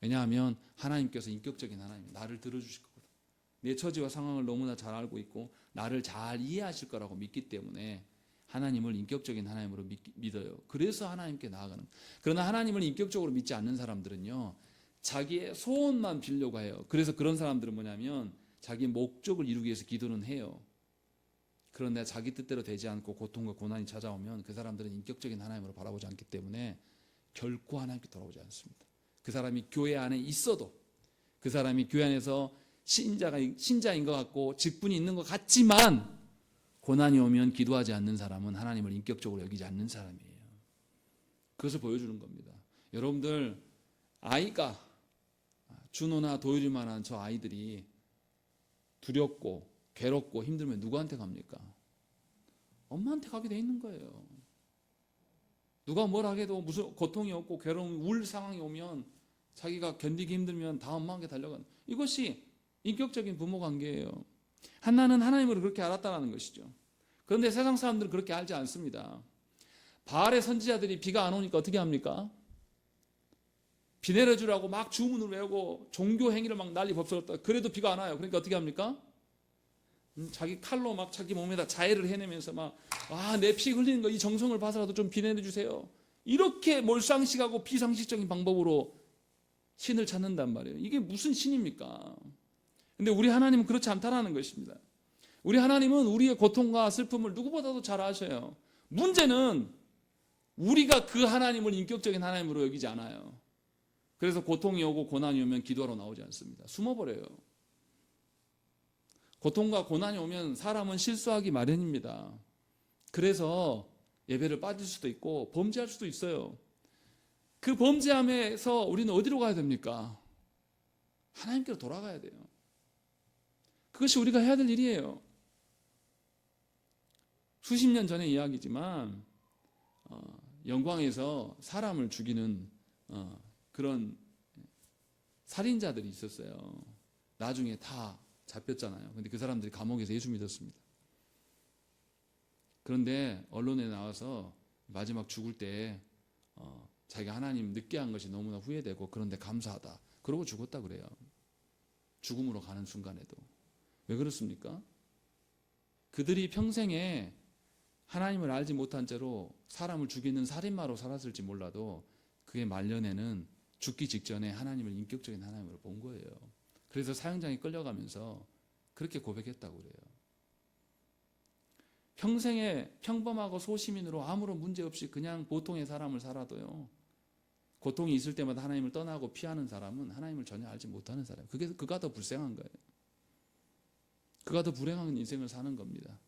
왜냐하면 하나님께서 인격적인 하나님, 나를 들어주실 거거든. 내 처지와 상황을 너무나 잘 알고 있고 나를 잘 이해하실 거라고 믿기 때문에 하나님을 인격적인 하나님으로 믿어요. 그래서 하나님께 나아가는. 그러나 하나님을 인격적으로 믿지 않는 사람들은요, 자기의 소원만 빌려고 해요. 그래서 그런 사람들은 뭐냐면 자기 목적을 이루기 위해서 기도는 해요. 그런데 자기 뜻대로 되지 않고 고통과 고난이 찾아오면 그 사람들은 인격적인 하나님으로 바라보지 않기 때문에 결코 하나님께 돌아오지 않습니다. 그 사람이 교회 안에 있어도, 그 사람이 교회 안에서 신자인 것 같고 직분이 있는 것 같지만 고난이 오면 기도하지 않는 사람은 하나님을 인격적으로 여기지 않는 사람이에요. 그것을 보여주는 겁니다. 여러분들, 아이가 준호나 도율이만한 저 아이들이 두렵고 괴롭고 힘들면 누구한테 갑니까? 엄마한테 가게 돼 있는 거예요. 누가 뭘 하게도 무슨 고통이 없고 괴로움, 울 상황이 오면 자기가 견디기 힘들면 다 엄마에게 달려가는, 이것이 인격적인 부모 관계예요. 한나는 하나님을 그렇게 알았다는 것이죠. 그런데 세상 사람들은 그렇게 알지 않습니다. 바알의 선지자들이 비가 안 오니까 어떻게 합니까? 비 내려주라고 막 주문을 외우고 종교 행위를 막 난리 법석했다. 그래도 비가 안 와요. 그러니까 어떻게 합니까? 자기 칼로 막 자기 몸에다 자해를 해내면서 막, 내 피 흘리는 거 이 정성을 봐서라도 좀 비 내려주세요. 이렇게 몰상식하고 비상식적인 방법으로 신을 찾는단 말이에요. 이게 무슨 신입니까? 근데 우리 하나님은 그렇지 않다라는 것입니다. 우리 하나님은 우리의 고통과 슬픔을 누구보다도 잘 아셔요. 문제는 우리가 그 하나님을 인격적인 하나님으로 여기지 않아요. 그래서 고통이 오고 고난이 오면 기도하러 나오지 않습니다. 숨어버려요. 고통과 고난이 오면 사람은 실수하기 마련입니다. 그래서 예배를 빠질 수도 있고 범죄할 수도 있어요. 그 범죄함에서 우리는 어디로 가야 됩니까? 하나님께로 돌아가야 돼요. 그것이 우리가 해야 될 일이에요. 수십 년 전의 이야기지만 영광에서 사람을 죽이는 그런 살인자들이 있었어요. 나중에 다 잡혔잖아요. 근데 그 사람들이 감옥에서 예수 믿었습니다. 그런데 언론에 나와서 마지막 죽을 때 자기가 하나님 늦게 한 것이 너무나 후회되고 그런데 감사하다, 그러고 죽었다 그래요. 죽음으로 가는 순간에도. 왜 그렇습니까? 그들이 평생에 하나님을 알지 못한 채로 사람을 죽이는 살인마로 살았을지 몰라도 그의 말년에는 죽기 직전에 하나님을 인격적인 하나님으로 본 거예요. 그래서 사형장에 끌려가면서 그렇게 고백했다고 그래요. 평생에 평범하고 소시민으로 아무런 문제 없이 그냥 보통의 사람을 살아도요, 고통이 있을 때마다 하나님을 떠나고 피하는 사람은 하나님을 전혀 알지 못하는 사람이에요. 그가 더 불쌍한 거예요. 그가 더 불행한 인생을 사는 겁니다.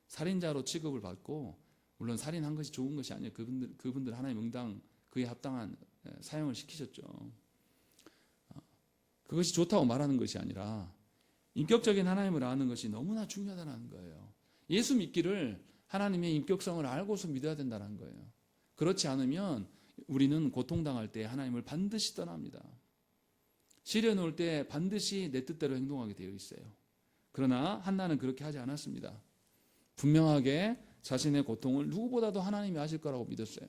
살인자로 취급을 받고, 물론 살인한 것이 좋은 것이 아니에요. 그분들 하나님 응당 그에 합당한 사형을 시키셨죠. 그것이 좋다고 말하는 것이 아니라 인격적인 하나님을 아는 것이 너무나 중요하다는 거예요. 예수 믿기를 하나님의 인격성을 알고서 믿어야 된다는 거예요. 그렇지 않으면 우리는 고통당할 때 하나님을 반드시 떠납니다. 시련이 올 때 반드시 내 뜻대로 행동하게 되어 있어요. 그러나 한나는 그렇게 하지 않았습니다. 분명하게 자신의 고통을 누구보다도 하나님이 아실 거라고 믿었어요.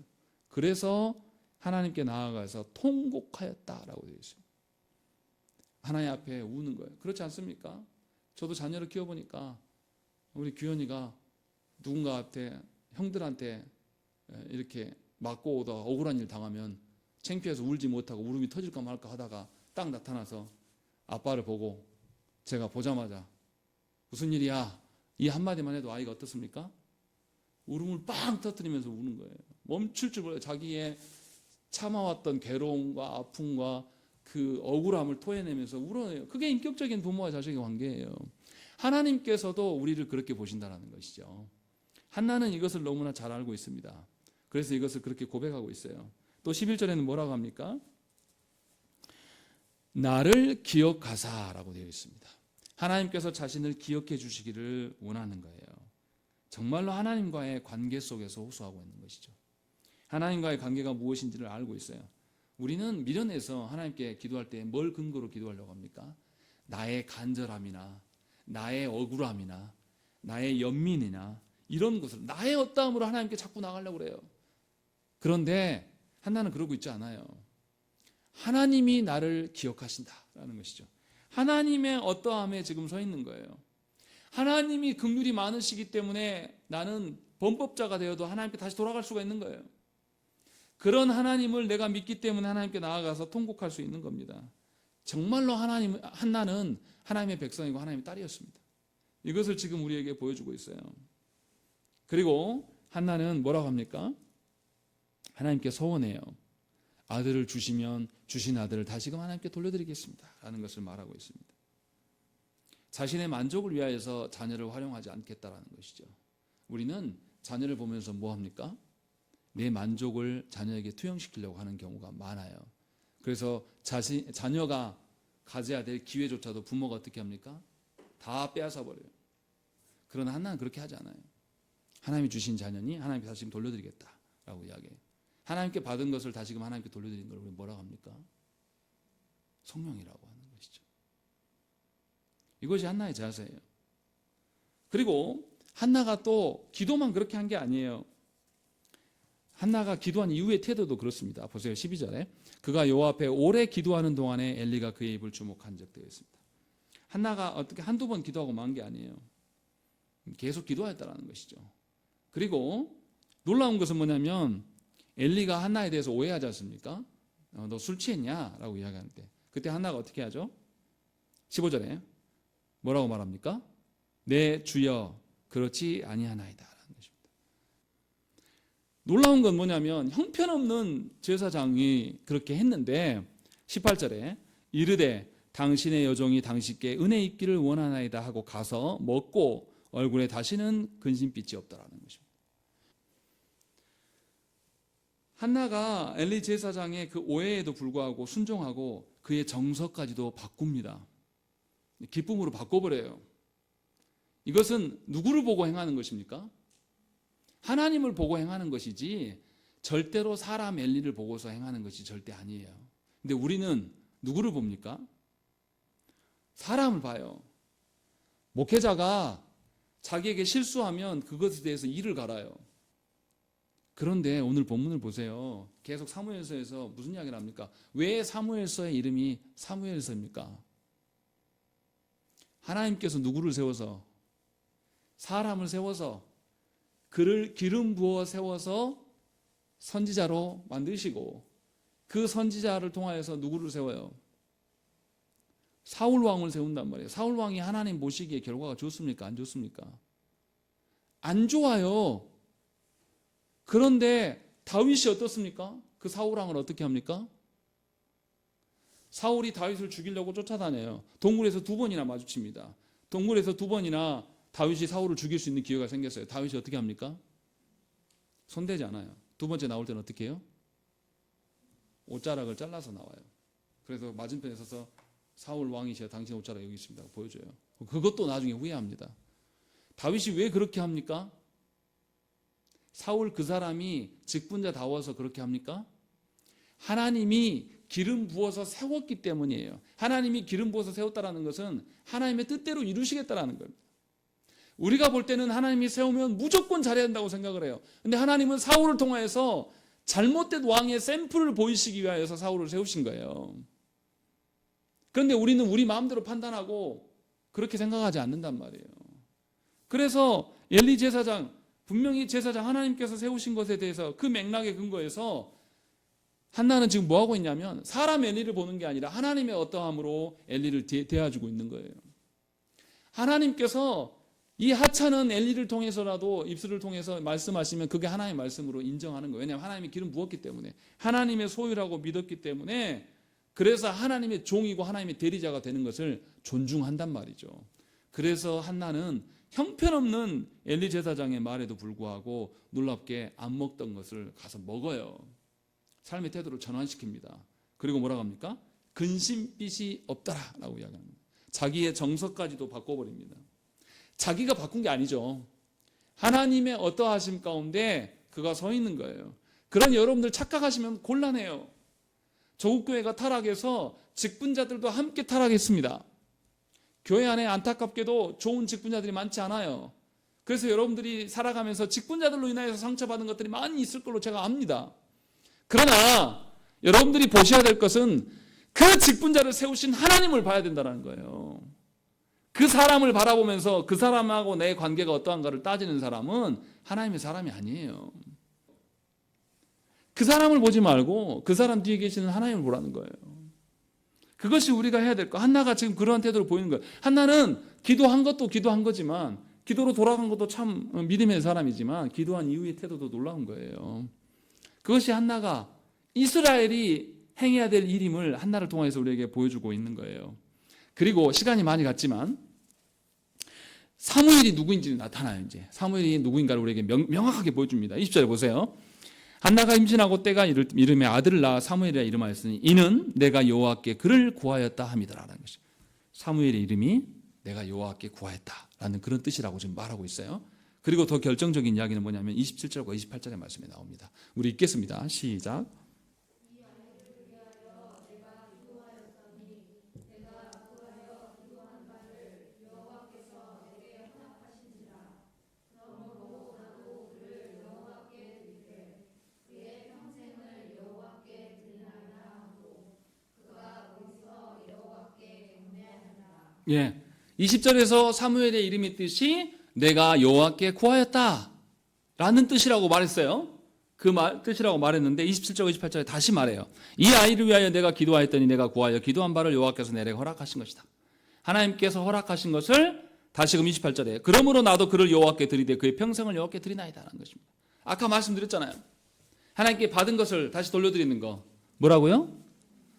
그래서 하나님께 나아가서 통곡하였다라고 되어 있어요. 하나님 앞에 우는 거예요. 그렇지 않습니까? 저도 자녀를 키워보니까 우리 규현이가 누군가한테, 형들한테 이렇게 맞고 오다 억울한 일 당하면 창피해서 울지 못하고 울음이 터질까 말까 하다가 딱 나타나서 아빠를 보고 제가 보자마자 무슨 일이야? 이 한마디만 해도 아이가 어떻습니까? 울음을 빵 터뜨리면서 우는 거예요. 멈출 줄 몰라요. 자기의 참아왔던 괴로움과 아픔과 그 억울함을 토해내면서 울어요. 그게 인격적인 부모와 자식의 관계예요. 하나님께서도 우리를 그렇게 보신다는 것이죠. 한나는 이것을 너무나 잘 알고 있습니다. 그래서 이것을 그렇게 고백하고 있어요. 또 11절에는 뭐라고 합니까? 나를 기억하사라고 되어 있습니다. 하나님께서 자신을 기억해 주시기를 원하는 거예요. 정말로 하나님과의 관계 속에서 호소하고 있는 것이죠. 하나님과의 관계가 무엇인지를 알고 있어요. 우리는 미련해서 하나님께 기도할 때 뭘 근거로 기도하려고 합니까? 나의 간절함이나 나의 억울함이나 나의 연민이나 이런 것을 나의 어떠함으로 하나님께 자꾸 나가려고 그래요. 그런데 한나는 그러고 있지 않아요. 하나님이 나를 기억하신다라는 것이죠. 하나님의 어떠함에 지금 서 있는 거예요. 하나님이 긍휼이 많으시기 때문에 나는 범법자가 되어도 하나님께 다시 돌아갈 수가 있는 거예요. 그런 하나님을 내가 믿기 때문에 하나님께 나아가서 통곡할 수 있는 겁니다. 정말로 한나는 하나님의 백성이고 하나님의 딸이었습니다. 이것을 지금 우리에게 보여주고 있어요. 그리고 한나는 뭐라고 합니까? 하나님께 소원해요. 아들을 주시면 주신 아들을 다시금 하나님께 돌려드리겠습니다 라는 것을 말하고 있습니다. 자신의 만족을 위하여서 자녀를 활용하지 않겠다라는 것이죠. 우리는 자녀를 보면서 뭐 합니까? 내 만족을 자녀에게 투영시키려고 하는 경우가 많아요. 그래서 자녀가 가져야 될 기회조차도 부모가 어떻게 합니까? 다 빼앗아 버려요. 그러나 한나는 그렇게 하지 않아요. 하나님이 주신 자녀니 하나님께 다시금 돌려드리겠다라고 이야기해요. 하나님께 받은 것을 다시금 하나님께 돌려드리는 걸 우리 뭐라고 합니까? 성령이라고 하는 것이죠. 이것이 한나의 자세예요. 그리고 한나가 또 기도만 그렇게 한 게 아니에요. 한나가 기도한 이후의 태도도 그렇습니다. 보세요. 12절에 그가 여호와 앞에 오래 기도하는 동안에 엘리가 그의 입을 주목한 적 되어 있습니다. 한나가 어떻게 한두 번 기도하고 만 게 아니에요. 계속 기도했다라는 것이죠. 그리고 놀라운 것은 뭐냐면 엘리가 한나에 대해서 오해하지 않습니까? 너 술 취했냐? 라고 이야기하는데 그때 한나가 어떻게 하죠? 15절에 뭐라고 말합니까? 내 주여 그렇지 아니하나이다 라는 것입니다. 놀라운 건 뭐냐면 형편없는 제사장이 그렇게 했는데 18절에 이르되 당신의 여종이 당신께 은혜 있기를 원하나이다 하고 가서 먹고 얼굴에 다시는 근심빛이 없다라는 것입니다. 한나가 엘리 제사장의 그 오해에도 불구하고 순종하고 그의 정서까지도 바꿉니다. 기쁨으로 바꿔버려요. 이것은 누구를 보고 행하는 것입니까? 하나님을 보고 행하는 것이지 절대로 사람 엘리를 보고서 행하는 것이 절대 아니에요. 근데 우리는 누구를 봅니까? 사람을 봐요. 목회자가 자기에게 실수하면 그것에 대해서 이를 갈아요. 그런데 오늘 본문을 보세요. 계속 사무엘서에서 무슨 이야기를 합니까? 왜 사무엘서의 이름이 사무엘서입니까? 하나님께서 누구를 세워서 사람을 세워서 그를 기름 부어 세워서 선지자로 만드시고 그 선지자를 통하여서 누구를 세워요? 사울 왕을 세운단 말이에요. 사울 왕이 하나님 보시기에 결과가 좋습니까? 안 좋습니까? 안 좋아요. 그런데 다윗이 어떻습니까? 그 사울 왕을 어떻게 합니까? 사울이 다윗을 죽이려고 쫓아다녀요. 동굴에서 2번이나 마주칩니다. 동굴에서 2번이나 다윗이 사울을 죽일 수 있는 기회가 생겼어요. 다윗이 어떻게 합니까? 손대지 않아요. 2번째 나올 때는 어떻게 해요? 옷자락을 잘라서 나와요. 그래서 맞은편에 서서 사울 왕이시여 당신 옷자락 여기 있습니다. 보여줘요. 그것도 나중에 후회합니다. 다윗이 왜 그렇게 합니까? 사울 그 사람이 직분자다워서 그렇게 합니까? 하나님이 기름 부어서 세웠기 때문이에요. 하나님이 기름 부어서 세웠다는 것은 하나님의 뜻대로 이루시겠다는 겁니다. 우리가 볼 때는 하나님이 세우면 무조건 잘해야 한다고 생각을 해요. 근데 하나님은 사울을 통해서 잘못된 왕의 샘플을 보이시기 위하여서 사울을 세우신 거예요. 그런데 우리는 우리 마음대로 판단하고 그렇게 생각하지 않는단 말이에요. 그래서 엘리 제사장, 분명히 제사장 하나님께서 세우신 것에 대해서 그 맥락에 근거해서 한나는 지금 뭐 하고 있냐면 사람 엘리를 보는 게 아니라 하나님의 어떠함으로 엘리를 대해주고 있는 거예요. 하나님께서 이 하찮은 엘리를 통해서라도 입술을 통해서 말씀하시면 그게 하나님의 말씀으로 인정하는 거예요. 왜냐하면 하나님이 기름 부었기 때문에, 하나님의 소유라고 믿었기 때문에, 그래서 하나님의 종이고 하나님의 대리자가 되는 것을 존중한단 말이죠. 그래서 한나는 형편없는 엘리 제사장의 말에도 불구하고 놀랍게 안 먹던 것을 가서 먹어요. 삶의 태도를 전환시킵니다. 그리고 뭐라고 합니까? 근심빛이 없더라라고 이야기합니다. 자기의 정서까지도 바꿔버립니다. 자기가 바꾼 게 아니죠. 하나님의 어떠하심 가운데 그가 서 있는 거예요. 그런 여러분들 착각하시면 곤란해요. 조국교회가 타락해서 직분자들도 함께 타락했습니다. 교회 안에 안타깝게도 좋은 직분자들이 많지 않아요. 그래서 여러분들이 살아가면서 직분자들로 인하여서 상처받은 것들이 많이 있을 걸로 제가 압니다. 그러나 여러분들이 보셔야 될 것은 그 직분자를 세우신 하나님을 봐야 된다는 거예요. 그 사람을 바라보면서 그 사람하고 내 관계가 어떠한가를 따지는 사람은 하나님의 사람이 아니에요. 그 사람을 보지 말고 그 사람 뒤에 계시는 하나님을 보라는 거예요. 그것이 우리가 해야 될 거. 한나가 지금 그러한 태도를 보이는 거예요. 한나는 기도한 것도 기도한 거지만, 기도로 돌아간 것도 참 믿음의 사람이지만, 기도한 이후의 태도도 놀라운 거예요. 그것이 한나가 이스라엘이 행해야 될 일임을 한나를 통해서 우리에게 보여주고 있는 거예요. 그리고 시간이 많이 갔지만 사무엘이 누구인지 나타나요. 이제 사무엘이 누구인가를 우리에게 명확하게 보여줍니다. 20절에 보세요. 한나가 임신하고 때가 이름에 아들을 낳아 사무엘이라 이름하였으니 이는 내가 여호와께 그를 구하였다 함이더라라는 것이, 사무엘의 이름이 내가 여호와께 구하였다라는 그런 뜻이라고 지금 말하고 있어요. 그리고 더 결정적인 이야기는 뭐냐면 27절과 28절의 말씀에 나옵니다. 우리 읽겠습니다. 시작. 예, 20절에서 사무엘의 이름의 뜻이 내가 여호와께 구하였다 라는 뜻이라고 말했어요. 그 뜻이라고 말했는데 27절 28절에 다시 말해요. 이 아이를 위하여 내가 기도하였더니 내가 구하여 기도한 바를 여호와께서 내게 허락하신 것이다. 하나님께서 허락하신 것을 다시금 28절에 그러므로 나도 그를 여호와께 드리되 그의 평생을 여호와께 드리나이다 라는 것입니다. 아까 말씀드렸잖아요. 하나님께 받은 것을 다시 돌려드리는 거 뭐라고요?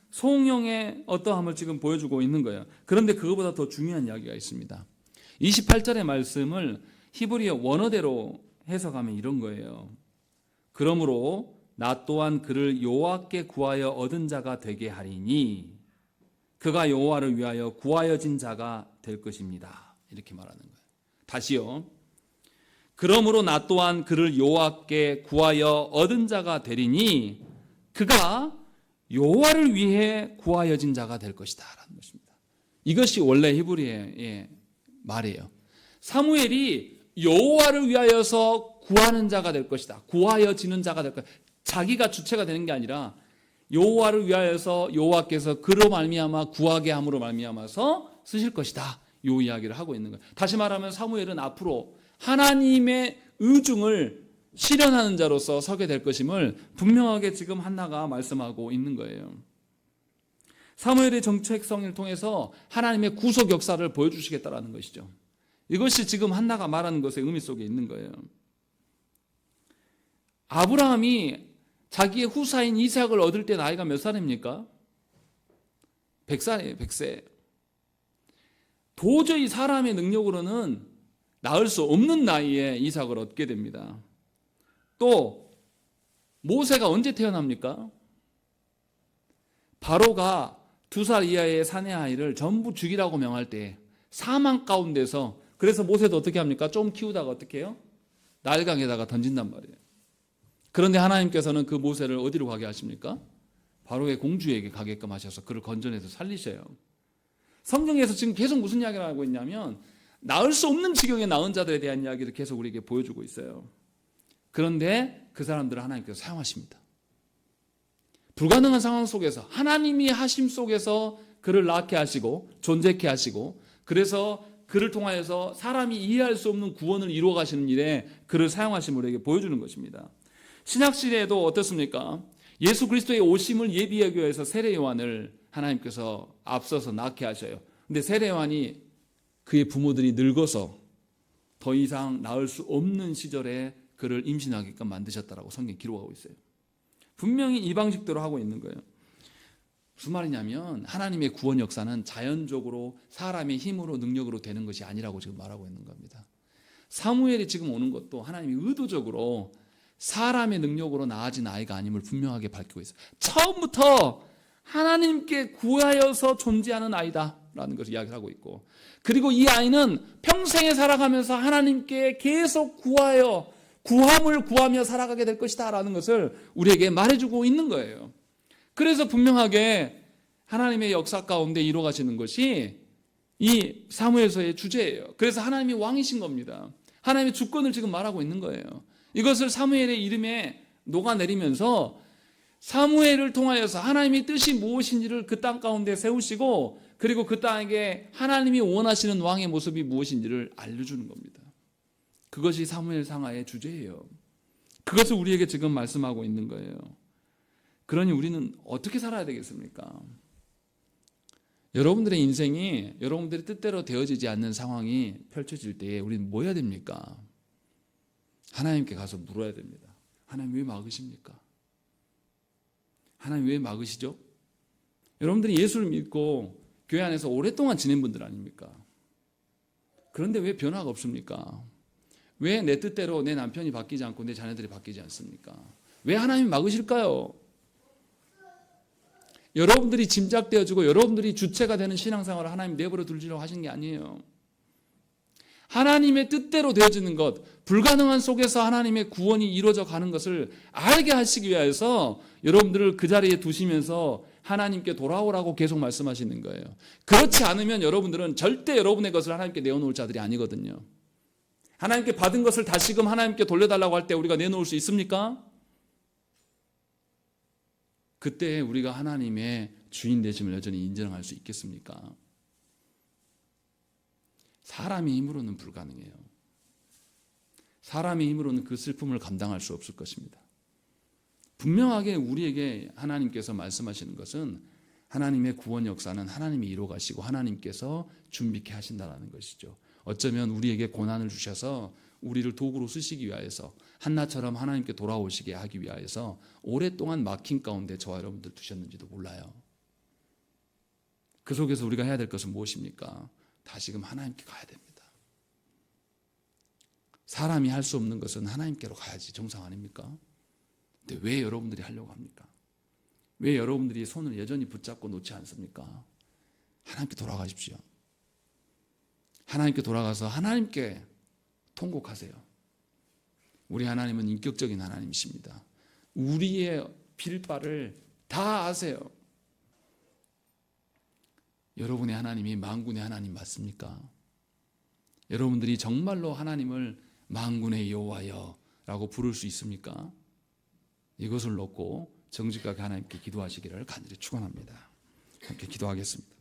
소홍영의 어떠함을 지금 보여주고 있는 거예요. 그런데 그것보다 더 중요한 이야기가 있습니다. 28절의 말씀을 히브리어 원어대로 해석하면 이런 거예요. 그러므로 나 또한 그를 여호와께 구하여 얻은 자가 되게 하리니 그가 여호와를 위하여 구하여진 자가 될 것입니다. 이렇게 말하는 거예요. 다시요. 그러므로 나 또한 그를 여호와께 구하여 얻은 자가 되리니 그가 여호와를 위해 구하여진 자가 될 것이다 라는 것입니다. 이것이 원래 히브리의 말이에요. 사무엘이 여호와를 위하여서 구하는 자가 될 것이다. 구하여지는 자가 될 것이다. 자기가 주체가 되는 게 아니라 여호와를 위하여서 여호와께서 그로 말미암아 구하게 함으로 말미암아서 쓰실 것이다. 이 이야기를 하고 있는 거예요. 다시 말하면 사무엘은 앞으로 하나님의 의중을 실현하는 자로서 서게 될 것임을 분명하게 지금 한나가 말씀하고 있는 거예요. 사무엘의 정책성을 통해서 하나님의 구속 역사를 보여주시겠다라는 것이죠. 이것이 지금 한나가 말하는 것의 의미 속에 있는 거예요. 아브라함이 자기의 후사인 이삭을 얻을 때 나이가 몇 살입니까? 100살이에요. 100세. 도저히 사람의 능력으로는 낳을 수 없는 나이에 이삭을 얻게 됩니다. 또 모세가 언제 태어납니까? 바로가 2살 이하의 사내 아이를 전부 죽이라고 명할 때 사망 가운데서, 그래서 모세도 어떻게 합니까? 좀 키우다가 어떻게 해요? 날강에다가 던진단 말이에요. 그런데 하나님께서는 그 모세를 어디로 가게 하십니까? 바로의 공주에게 가게끔 하셔서 그를 건져내서 살리셔요. 성경에서 지금 계속 무슨 이야기를 하고 있냐면 낳을 수 없는 지경에 낳은 자들에 대한 이야기를 계속 우리에게 보여주고 있어요. 그런데 그 사람들을 하나님께서 사용하십니다. 불가능한 상황 속에서 하나님이 하심 속에서 그를 낳게 하시고 존재케 하시고, 그래서 그를 통하여서 사람이 이해할 수 없는 구원을 이루어 가시는 일에 그를 사용하심을 우리에게 보여주는 것입니다. 신약 시대에도 어떻습니까? 예수 그리스도의 오심을 예비하기 위해서 세례 요한을 하나님께서 앞서서 낳게 하셔요. 근데 세례 요한이 그의 부모들이 늙어서 더 이상 낳을 수 없는 시절에 그를 임신하게끔 만드셨다라고 성경이 기록하고 있어요. 분명히 이 방식대로 하고 있는 거예요. 무슨 말이냐면 하나님의 구원 역사는 자연적으로 사람의 힘으로 능력으로 되는 것이 아니라고 지금 말하고 있는 겁니다. 사무엘이 지금 오는 것도 하나님이 의도적으로 사람의 능력으로 낳아진 아이가 아님을 분명하게 밝히고 있어요. 처음부터 하나님께 구하여서 존재하는 아이다라는 것을 이야기하고 있고, 그리고 이 아이는 평생에 살아가면서 하나님께 계속 구함을 구하며 살아가게 될 것이다 라는 것을 우리에게 말해주고 있는 거예요. 그래서 분명하게 하나님의 역사 가운데 이루어가시는 것이 이 사무엘서의 주제예요. 그래서 하나님이 왕이신 겁니다. 하나님의 주권을 지금 말하고 있는 거예요. 이것을 사무엘의 이름에 녹아내리면서 사무엘을 통하여서 하나님의 뜻이 무엇인지를 그 땅 가운데 세우시고, 그리고 그 땅에게 하나님이 원하시는 왕의 모습이 무엇인지를 알려주는 겁니다. 그것이 사무엘 상하의 주제예요. 그것을 우리에게 지금 말씀하고 있는 거예요. 그러니 우리는 어떻게 살아야 되겠습니까? 여러분들의 인생이 여러분들의 뜻대로 되어지지 않는 상황이 펼쳐질 때에 우리는 뭐 해야 됩니까? 하나님께 가서 물어야 됩니다. 하나님 왜 막으십니까? 하나님 왜 막으시죠? 여러분들이 예수를 믿고 교회 안에서 오랫동안 지낸 분들 아닙니까? 그런데 왜 변화가 없습니까? 왜 내 뜻대로 내 남편이 바뀌지 않고 내 자녀들이 바뀌지 않습니까? 왜 하나님이 막으실까요? 여러분들이 짐작되어지고 여러분들이 주체가 되는 신앙생활을 하나님 내버려 두려고 하신 게 아니에요. 하나님의 뜻대로 되어지는 것, 불가능한 속에서 하나님의 구원이 이루어져 가는 것을 알게 하시기 위해서 여러분들을 그 자리에 두시면서 하나님께 돌아오라고 계속 말씀하시는 거예요. 그렇지 않으면 여러분들은 절대 여러분의 것을 하나님께 내어놓을 자들이 아니거든요. 하나님께 받은 것을 다시금 하나님께 돌려달라고 할 때 우리가 내놓을 수 있습니까? 그때 우리가 하나님의 주인 되심을 여전히 인정할 수 있겠습니까? 사람의 힘으로는 불가능해요. 사람의 힘으로는 그 슬픔을 감당할 수 없을 것입니다. 분명하게 우리에게 하나님께서 말씀하시는 것은 하나님의 구원 역사는 하나님이 이루어 가시고 하나님께서 준비케 하신다는 것이죠. 어쩌면 우리에게 고난을 주셔서 우리를 도구로 쓰시기 위하여서 한나처럼 하나님께 돌아오시게 하기 위하여서 오랫동안 막힌 가운데 저와 여러분들 두셨는지도 몰라요. 그 속에서 우리가 해야 될 것은 무엇입니까? 다시금 하나님께 가야 됩니다. 사람이 할 수 없는 것은 하나님께로 가야지 정상 아닙니까? 근데 왜 여러분들이 하려고 합니까? 왜 여러분들이 손을 여전히 붙잡고 놓지 않습니까? 하나님께 돌아가십시오. 하나님께 돌아가서 하나님께 통곡하세요. 우리 하나님은 인격적인 하나님이십니다. 우리의 빌바를 다 아세요. 여러분의 하나님이 만군의 하나님 맞습니까? 여러분들이 정말로 하나님을 만군의 여호와여라고 부를 수 있습니까? 이것을 놓고 정직하게 하나님께 기도하시기를 간절히 축원합니다. 함께 기도하겠습니다.